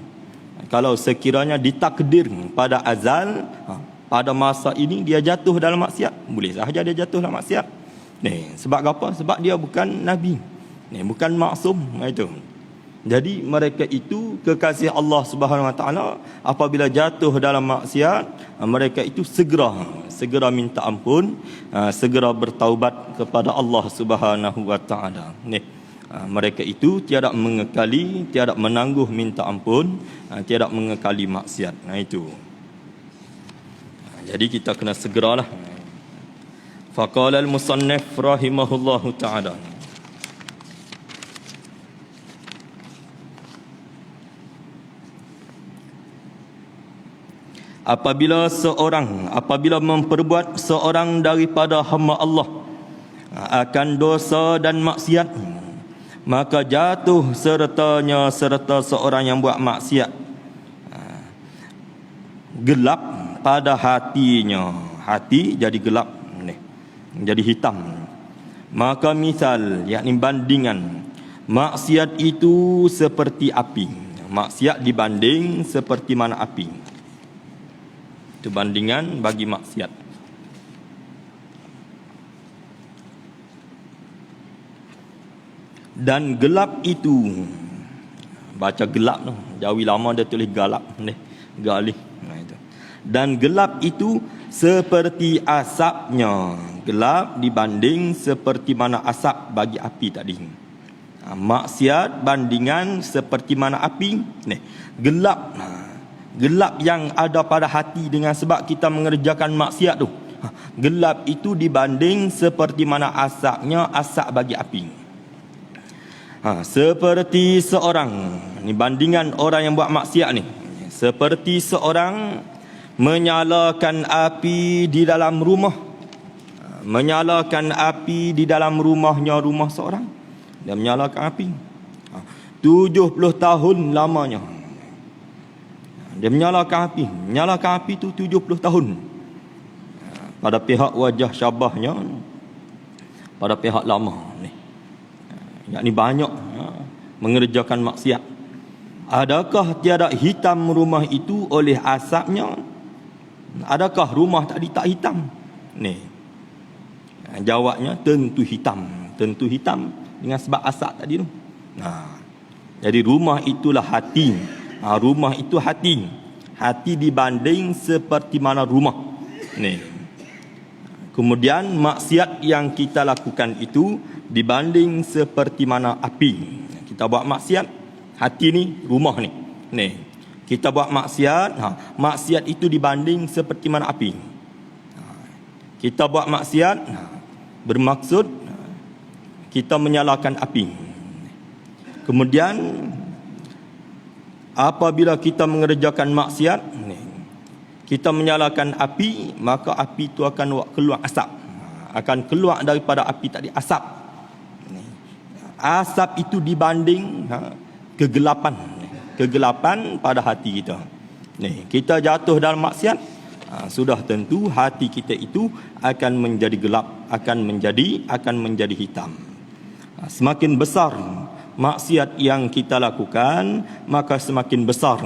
Kalau sekiranya ditakdir pada azal, pada masa ini dia jatuh dalam maksiat, boleh sahaja dia jatuh dalam maksiat. Sebab apa? Sebab dia bukan nabi, bukan maksum. Itu. Jadi mereka itu kekasih Allah Subhanahu wa taala, apabila jatuh dalam maksiat, mereka itu segera minta ampun, segera bertaubat kepada Allah Subhanahu wa taala. Mereka itu tiada mengekali, tiada menangguh minta ampun, tiada mengekali maksiat. Itu. Jadi kita kena segeralah. Faqala al-musannif rahimahullahu ta'ala, apabila memperbuat seorang daripada hamba Allah akan dosa dan maksiat, maka jatuh serta seorang yang buat maksiat gelap pada hatinya. Hati jadi gelap ni, jadi hitam. Maka misal, yakni bandingan, maksiat itu seperti api. Maksiat dibanding seperti mana api. Itu bandingan bagi maksiat. Dan gelap itu, baca gelap tu, Jawi lama dia tulis galap ni, galih. Nah itu. Dan gelap itu seperti asapnya. Gelap dibanding seperti mana asap bagi api tadi. Maksiat bandingan seperti mana api. Ni, gelap. Gelap yang ada pada hati dengan sebab kita mengerjakan maksiat tu. Gelap itu dibanding seperti mana asapnya, asap bagi api. Seperti seorang, ni bandingan orang yang buat maksiat ni. Seperti seorang menyalakan api di dalam rumah. Menyalakan api di dalam rumahnya, rumah seorang. Dia menyalakan api 70 tahun lamanya. Dia menyalakan api tu 70 tahun. Pada pihak wajah syabahnya, pada pihak lama ni, yakni banyak mengerjakan maksiat. Adakah tiada hitam rumah itu oleh asapnya? Adakah rumah tadi tak hitam? Ni, jawabnya tentu hitam. Tentu hitam dengan sebab asap tadi tu. Jadi rumah itulah hati. Rumah itu hati. Hati dibanding seperti mana rumah. Ni. Kemudian maksiat yang kita lakukan itu dibanding seperti mana api. Kita buat maksiat, hati ni rumah ni. Ni. Kita buat maksiat, maksiat itu dibanding seperti mana api. Kita buat maksiat bermaksud kita menyalakan api. Kemudian apabila kita mengerjakan maksiat, kita menyalakan api, maka api itu akan keluar asap. Akan keluar daripada api tadi asap. Asap itu dibanding kegelapan. Kegelapan pada hati kita. Kita jatuh dalam maksiat, sudah tentu hati kita itu akan menjadi gelap, akan menjadi hitam. Semakin besar maksiat yang kita lakukan, maka semakin besar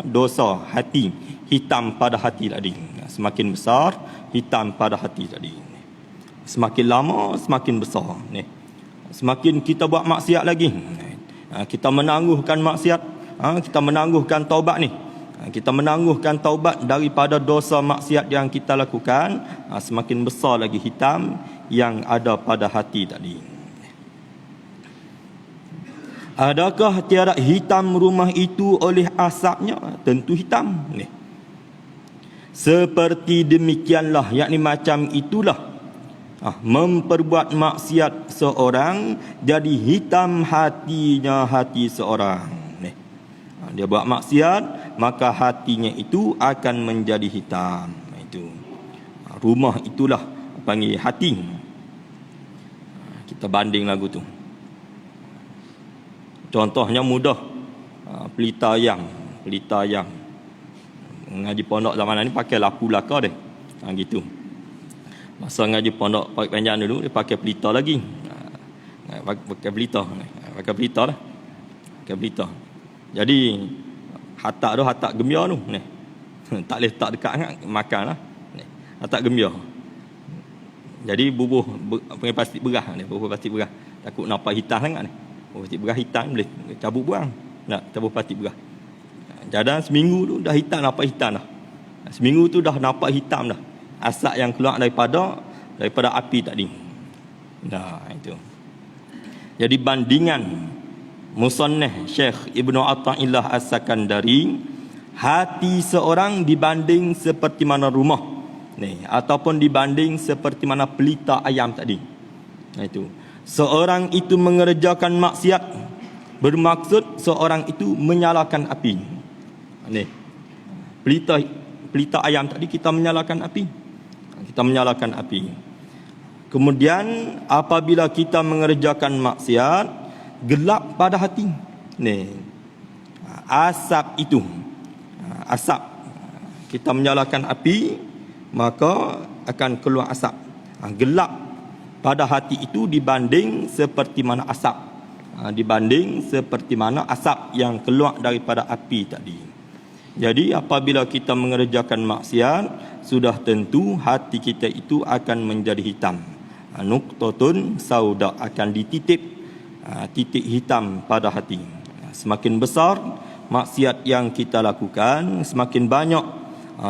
dosa hati, hitam pada hati tadi. Semakin besar hitam pada hati tadi. Semakin lama semakin besar. Semakin kita buat maksiat lagi, kita menangguhkan maksiat, kita menangguhkan taubat ni. Kita menangguhkan taubat daripada dosa maksiat yang kita lakukan, semakin besar lagi hitam yang ada pada hati tadi. Adakah tiada hitam rumah itu oleh asapnya? Tentu hitam. Seperti demikianlah, yakni macam itulah memperbuat maksiat seorang, jadi hitam hatinya hati seorang. Dia buat maksiat, maka hatinya itu akan menjadi hitam. Itu rumah itulah panggil hati. Kita banding lagu tu. Contohnya mudah. Pelita yang ngaji pondok zaman ni pakai lampu belakang dia. Gitu. Masa ngaji pondok Parit Panjang dulu dia pakai pelita lagi. Pakai pelita lah. Pakai pelita. Jadi hatak gembira tu ni. Tak boleh letak dekat sangat, makanlah. Hatak gembira. Jadi bubuh plastik berah ni, bubuh plastik berah. Takut nampak hitam sangat ni. Plastik berah hitam boleh cabut buang. Nak cabut plastik berah. Jadi seminggu tu dah hitam, nampak hitam dah. Seminggu tu dah nampak hitam dah. Asap yang keluar daripada api tadi. Itu. Jadi bandingan musannif Syekh Ibnu Athaillah As-Sakandari, hati seorang dibanding seperti mana rumah ataupun dibanding seperti mana pelita ayam tadi. Itu. Seorang itu mengerjakan maksiat, bermaksud seorang itu menyalakan api. Pelita pelita ayam tadi, kita menyalakan api. Kita menyalakan api. Kemudian apabila kita mengerjakan maksiat, gelap pada hati. Ni. Asap itu. Asap. Kita menyalakan api, maka akan keluar asap. Gelap pada hati itu dibanding seperti mana asap. Dibanding seperti mana asap yang keluar daripada api tadi. Jadi apabila kita mengerjakan maksiat, sudah tentu hati kita itu akan menjadi hitam. Nuqtatun sauda, akan dititip titik hitam pada hati. Semakin besar maksiat yang kita lakukan, semakin banyak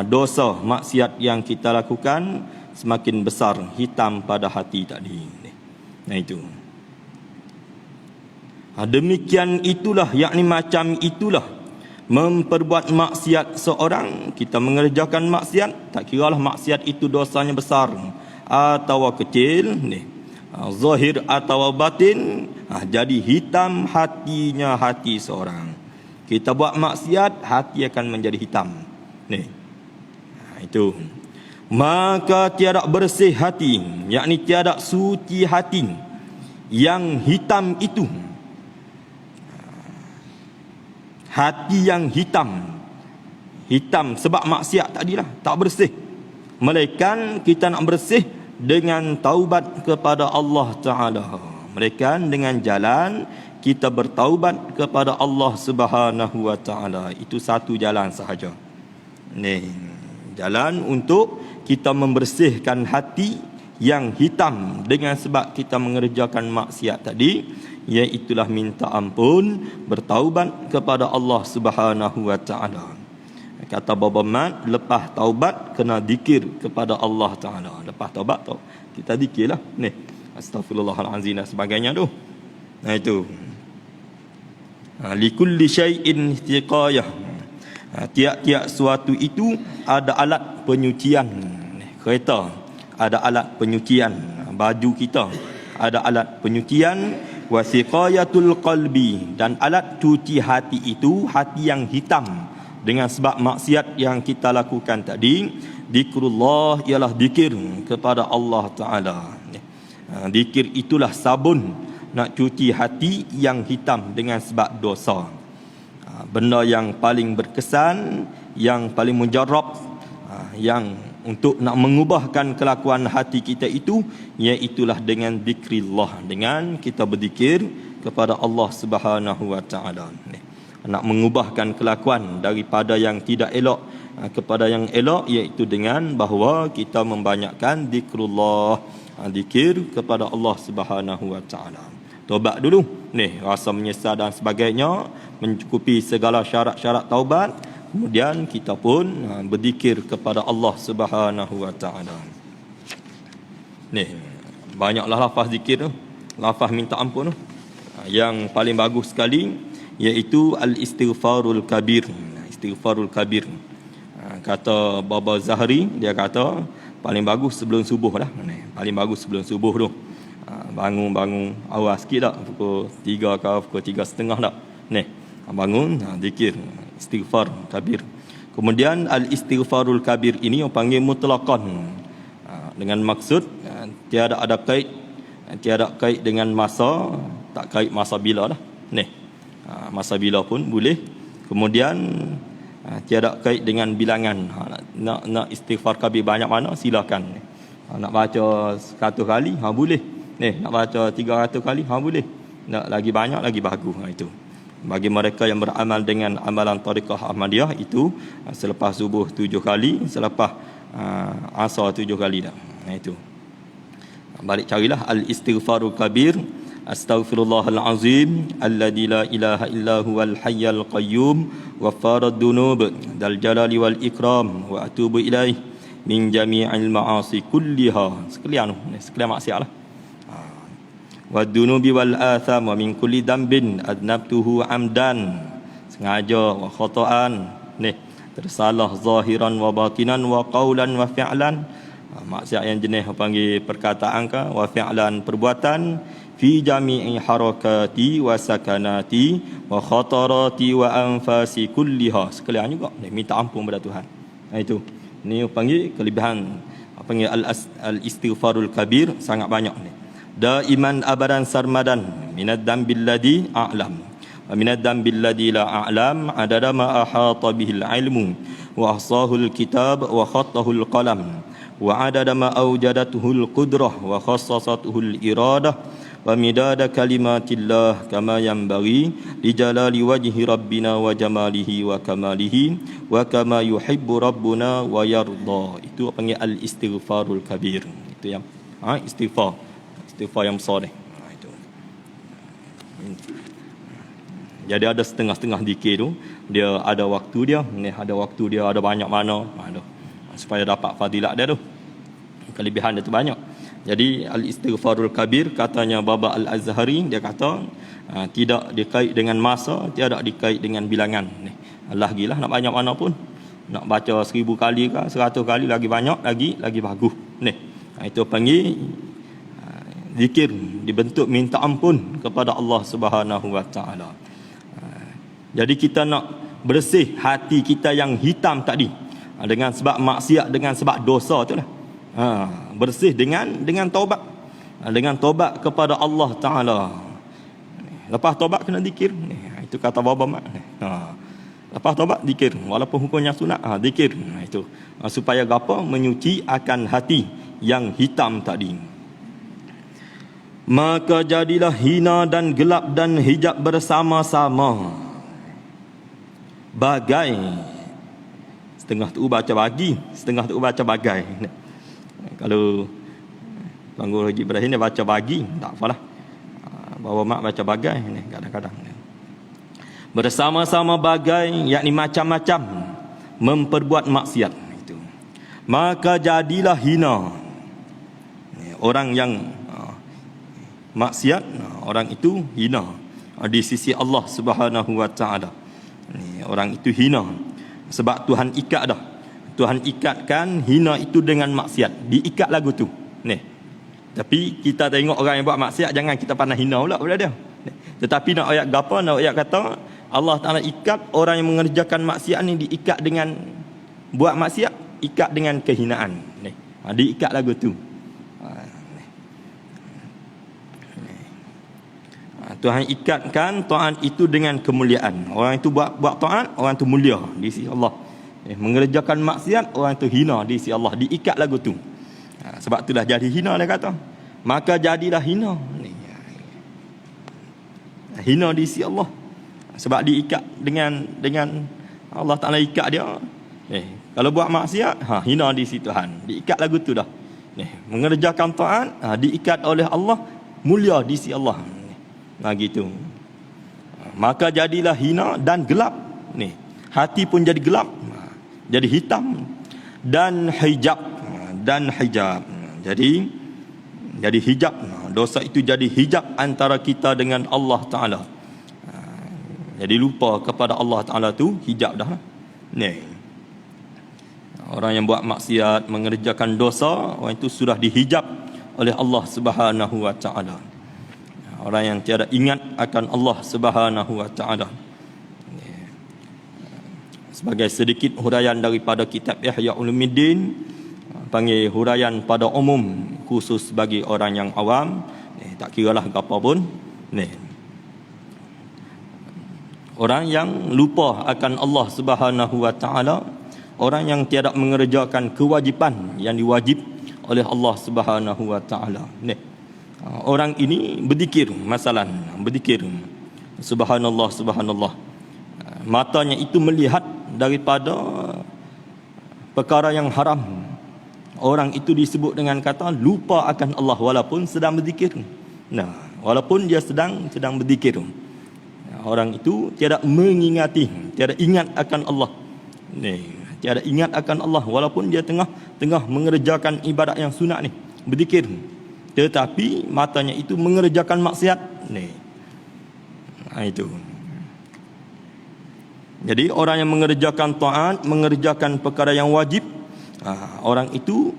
dosa maksiat yang kita lakukan, semakin besar hitam pada hati tadi. Nah itu. Demikian itulah, yakni macam itulah memperbuat maksiat seorang. Kita mengerjakan maksiat, tak kiralah maksiat itu dosanya besar atau kecil, zahir atau batin, jadi hitam hatinya hati seorang. Kita buat maksiat, hati akan menjadi hitam. Itu. Maka tiada bersih hati, yakni tiada suci hati yang hitam itu. Hati yang hitam sebab maksiat tadilah, tak bersih. Melainkan kita nak bersih dengan taubat kepada Allah Ta'ala. Melainkan dengan jalan kita bertaubat kepada Allah Subhanahu Wa Ta'ala. Itu satu jalan sahaja. Jalan untuk kita membersihkan hati yang hitam dengan sebab kita mengerjakan maksiat tadi, iaitulah minta ampun, bertaubat kepada Allah Subhanahu Wa Ta'ala. Kata Baba Mat, lepas taubat kena zikir kepada Allah Ta'ala. Lepas taubat tu kita zikirlah. Astaghfirullahalazim dan sebagainya tu. Nah itu. Likulli syai'in istiqayah. Tiap-tiap suatu itu ada alat penyucian. Kereta ada alat penyucian, baju kita ada alat penyucian. Wasiqayatul qalbi, dan alat cuci hati itu hati yang hitam dengan sebab maksiat yang kita lakukan tadi. Zikrullah ialah zikir kepada Allah Ta'ala. Zikir itulah sabun nak cuci hati yang hitam dengan sebab dosa. Benda yang paling berkesan, yang paling mujarrab, yang untuk nak mengubahkan kelakuan hati kita itu, iaitulah dengan zikrillah, dengan kita berzikir kepada Allah Subhanahu Wa Ta'ala. Nak mengubahkan kelakuan daripada yang tidak elok kepada yang elok, iaitu dengan bahawa kita membanyakkan zikrullah, zikir kepada Allah Subhanahu Wa Ta'ala. Taubat dulu, rasa menyesal dan sebagainya, mencukupi segala syarat-syarat taubat. Kemudian kita pun berzikir kepada Allah Subhanahu Wa Ta'ala. Banyaklah lafaz zikir tu, lafaz minta ampun tu. Yang paling bagus sekali iaitu al-istighfarul kabir. Istighfarul kabir. Kata Baba Zahri, dia kata paling bagus sebelum subuh lah. Paling bagus sebelum subuh tu. Bangun awal sikit tak, pukul 3 ke pukul 3.30 tak. Bangun, zikir istighfar kabir. Kemudian al-istighfarul kabir ini orang panggil mutlaqan, dengan maksud tiada ada kait, tiada kait dengan masa, tak kait masa bila dah. Masa bila pun boleh. Kemudian tiada kait dengan bilangan. Nak istighfar kabir banyak mana silakan. Nak baca 100 kali boleh. Nak baca 300 kali boleh. Nak lagi banyak lagi bagus. Itu bagi mereka yang beramal dengan amalan tariqah Ahmadiyah, itu selepas subuh 7 kali, selepas asar 7 kali dah. Itu. Balik carilah al-istighfarul kabir. Astaghfirullahalazim alladzi la ilaha illa huwal hayyul qayyum ghaffarud dunub dal jalali wal ikram wa atubu ilaih min jami'il ma'asi kulliha. Sekalian maksiatlah. Wadunubi wal atham wa min kulli dambin adnabtuhu amdan, sengaja, wa khata'an, tersalah zahiran wa batinan wa qaulan wa fi'lan. Maksiat yang jenis panggil perkataan ke, wa fi'lan perbuatan, fi jami'i harakati wa sakanati wa khatarati wa anfasi kulliha. Sekalian juga minta ampun kepada Tuhan. Itu. Ni panggil kelebihan, panggil al-istighfarul kabir, sangat banyak ni. Daiman abadan sarmadan minad dambil ladhi a'lam wa minad dambil ladhi la a'lam adada ma ahata bihil ilmu wa ahsahul kitab wa khattahul qalam wa adada ma awjadatuhul qudrah wa khassasatuhul iradah wa midada kalimatillah kama yanbaghi li jalali wajhi rabbina wa jamalihi wa kamalihi wa kama yuhibbu rabbuna wa yarda. Itu panggil al-istighfarul kabir. Itu yang istighfar yang besar ni. Itu. Jadi ada setengah-setengah zikir tu, dia ada waktu dia, ni ada waktu dia, ada banyak mana, ada. Supaya dapat fadilat dia tu. Kelebihan dia tu banyak. Jadi al-istighfarul kabir, katanya Baba Al-Azhari, dia kata tidak dikait dengan masa, tidak dikait dengan bilangan. Ni. Lagi lah nak banyak mana pun. Nak baca 1000 kali ke 100 kali lagi banyak, lagi bagus. Ni. Itu panggil zikir dibentuk minta ampun kepada Allah Subhanahu wa taala. Jadi kita nak bersih hati kita yang hitam tadi dengan sebab maksiat, dengan sebab dosa itulah. Bersih dengan taubat. Dengan taubat kepada Allah taala. Lepas taubat kena zikir. Itu kata Baba Mak. Lepas taubat zikir walaupun hukumnya sunat, zikir. Itu supaya gapo? Menyuci akan hati yang hitam tadi. Maka jadilah hina dan gelap dan hijab bersama-sama. Bagai. Setengah tu baca bagi, setengah tu baca bagai. Kalau Banggur Haji Ibrahim dia baca bagi, tak apalah. Bawa mak baca bagai ni kadang-kadang. Bersama-sama bagai, yakni macam-macam memperbuat maksiat itu. Maka jadilah hina. Orang yang maksiat, orang itu hina di sisi Allah Subhanahu wa taala. Orang itu hina sebab Tuhan ikat dah. Tuhan ikatkan hina itu dengan maksiat. Diikat lagu tu. Ni. Tapi kita tengok orang yang buat maksiat, jangan kita pandang hina pula pada dia. Tetapi nak ayat gapo? Nak ayat kata Allah Taala ikat orang yang mengerjakan maksiat ni, diikat dengan buat maksiat, ikat dengan kehinaan. Ni. Diikat lagu tu. Tuhan ikatkan taat itu dengan kemuliaan. Orang itu buat taat, orang itu mulia di sisi Allah. Mengerjakan maksiat, orang itu hina di sisi Allah. Diikat lagu tu. Sebab itulah jadi hina dia kata. Maka jadilah hina. Hina di sisi Allah. Sebab diikat dengan Allah Taala ikat dia. Kalau buat maksiat, hina di sisi Tuhan. Diikat lagu tu dah. Mengerjakan taat, diikat oleh Allah, mulia di sisi Allah. Gitu. Maka jadilah hina dan gelap. Ni, hati pun jadi gelap, jadi hitam dan hijab. Jadi hijab. Dosa itu jadi hijab antara kita dengan Allah Taala. Jadi lupa kepada Allah Taala tu hijab dah. Ni. Orang yang buat maksiat, mengerjakan dosa, orang itu sudah dihijab oleh Allah Subhanahu wa taala. Orang yang tiada ingat akan Allah Subhanahu wa taala. Sebagai sedikit huraian daripada kitab Ihya Ulumuddin, panggil huraian pada umum, khusus bagi orang yang awam, tak kiralah apa pun. Orang yang lupa akan Allah Subhanahu wa taala, orang yang tiada mengerjakan kewajipan yang diwajib oleh Allah Subhanahu wa taala. Orang ini berzikir, masalan berzikir subhanallah subhanallah, matanya itu melihat daripada perkara yang haram, orang itu disebut dengan kata lupa akan Allah walaupun sedang berzikir. Walaupun dia sedang berzikir, orang itu tiada mengingati, tiada ingat akan Allah. Tiada ingat akan Allah walaupun dia tengah mengerjakan ibadat yang sunat ni, berzikir. Tetapi matanya itu mengerjakan maksiat. Itu. Jadi orang yang mengerjakan taat, mengerjakan perkara yang wajib, orang itu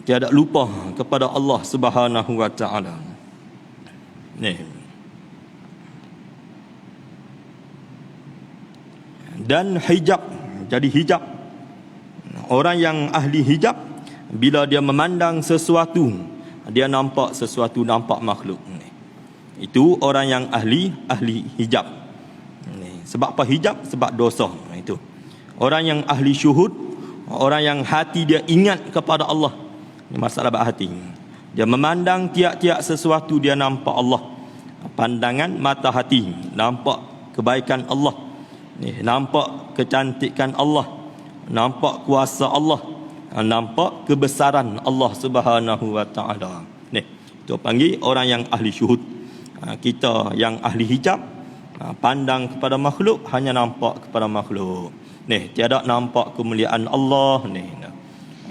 tiada lupa kepada Allah Subhanahu wa taala. Dan hijab, jadi hijab. orang yang ahli hijab, bila dia memandang sesuatu, dia nampak sesuatu, nampak makhluk. Itu orang yang ahli hijab. Sebab apa hijab? Sebab dosa. Itu orang yang ahli syuhud, orang yang hati dia ingat kepada Allah. Ini masalah hati. Dia memandang tiap-tiap sesuatu, dia nampak Allah. Pandangan mata hati, nampak kebaikan Allah, nampak kecantikan Allah, nampak kuasa Allah, nampak kebesaran Allah Subhanahu wa taala. Itu panggil orang yang ahli syuhud. Kita yang ahli hijab, pandang kepada makhluk, hanya nampak kepada makhluk. Tiada nampak kemuliaan Allah.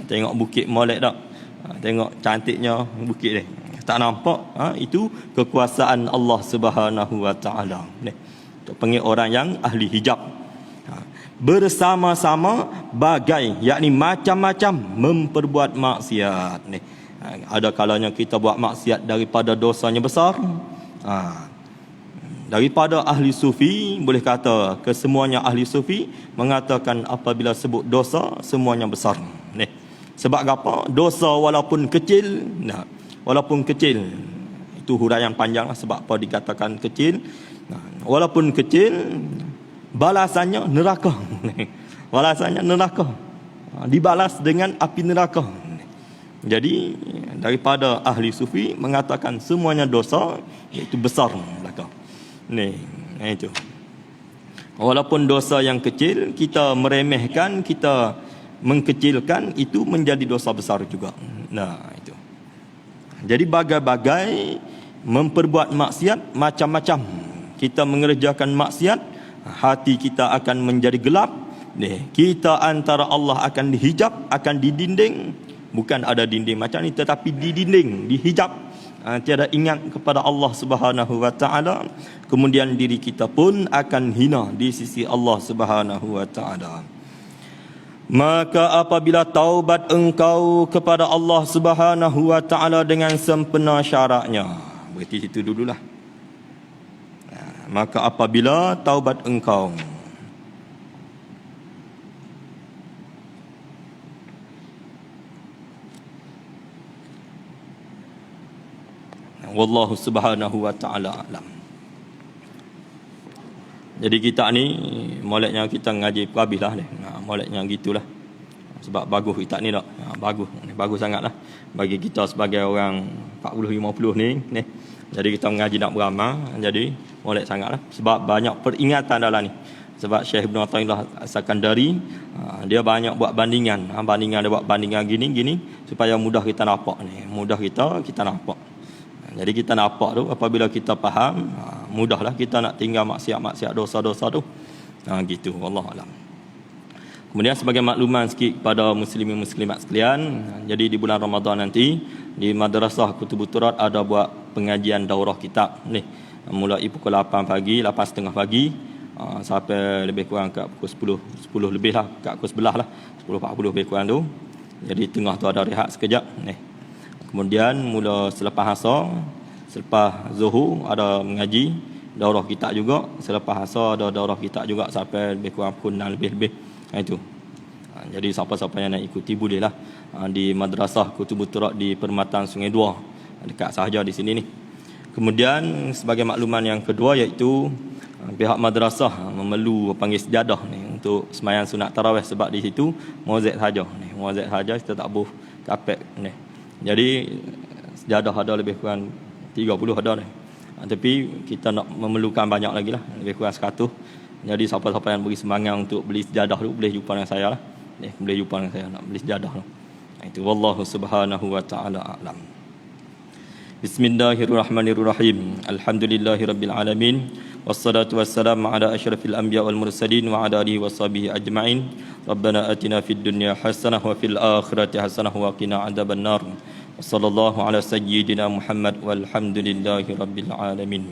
Tengok bukit molek tak? Tengok cantiknya bukit ni. Tak nampak. Itu kekuasaan Allah Subhanahu wa taala. Itu panggil orang yang ahli hijab. Bersama-sama bagai, yakni macam-macam memperbuat maksiat. Ada kalanya kita buat maksiat daripada dosanya besar. Daripada ahli sufi, boleh kata kesemuanya ahli sufi mengatakan apabila sebut dosa semuanya besar. Sebab apa? Dosa walaupun kecil, walaupun kecil, itu huraian panjang lah sebab apa dikatakan kecil. Walaupun kecil, balasannya neraka. Balasannya neraka. Dibalas dengan api neraka. Jadi daripada ahli sufi mengatakan semuanya dosa, iaitu besar belaka. Itu. Walaupun dosa yang kecil, kita meremehkan, kita mengkecilkan, itu menjadi dosa besar juga. Itu. Jadi bagai-bagai memperbuat maksiat macam-macam. Kita mengerjakan maksiat, hati kita akan menjadi gelap. Kita antara Allah akan dihijab, akan didinding. Bukan ada dinding macam ni, tetapi didinding, dihijab. Tiada ingat kepada Allah Subhanahu wa taala. Kemudian diri kita pun akan hina di sisi Allah Subhanahu wa taala. Maka apabila taubat engkau kepada Allah Subhanahu wa taala dengan sempena syaratnya. Berarti situ dululah. Maka apabila taubat engkau, wallahu subhanahu wa ta'ala alam. Jadi kita ni moleknya kita ngaji habis lah ni. Moleknya gitulah. Sebab bagus kita ni tak. Bagus sangatlah bagi kita sebagai orang 40 50 ni. Jadi kita mengaji nak beramal, jadi molek sangatlah sebab banyak peringatan dalam ni. Sebab Syekh Ibn Athaillah As-Sakandari dia banyak buat bandingan. Dia buat bandingan gini supaya mudah kita nampak ni. Mudah kita nampak. Jadi kita nampak tu apabila kita faham, mudahlah kita nak tinggal maksiat dosa-dosa tu. Gitu, wallahu alam. Kemudian sebagai makluman sikit kepada muslimin muslimat sekalian, jadi di bulan Ramadan nanti di Madrasah Kutubut Turat ada buat pengajian daurah kitab ni. Mulai pukul 8 pagi, 8.30 pagi sampai lebih kurang kat pukul 10 lebih lah, kat pukul 11 lah, 10.40 lebih kurang tu. Jadi tengah tu ada rehat sekejap ni. Kemudian mula selepas asar, selepas zuhur ada mengaji daurah kitab juga, selepas asar ada daurah kitab juga sampai lebih kurang pukul 6 lebih. Itu. Jadi siapa-siapa yang nak ikuti bolehlah di Madrasah Kutubut Turat di Permatan Sungai Dua, dekat sahaja di sini ni. Kemudian sebagai makluman yang kedua iaitu pihak madrasah memerlu panggil sejadah ni untuk sembahyang sunat tarawih sebab di situ muazzin saja ni. Muazzin saja kita tak buh kapek ni. Jadi sejadah ada lebih kurang 30 ada ni. Tapi kita nak memerlukan banyak lagi lah, lebih kurang 100. Jadi siapa-siapa yang beri semangat untuk beli sejadah tu boleh jumpa dengan saya lah. Boleh jumpa dengan saya nak beli sejadah tu. Itu wallahu subhanahu wa ta'ala a'lam. Bismillahirrahmanirrahim. Alhamdulillahirabbil alamin. Wassalatu wassalamu ala asyrafil anbiya wal mursalin wa ala alihi washabihi ajma'in. Rabbana atina fid dunya hasanah wa fil akhirati hasanah wa qina adzaban nar. Wassallallahu ala sayyidina Muhammad walhamdulillahi rabbil alamin.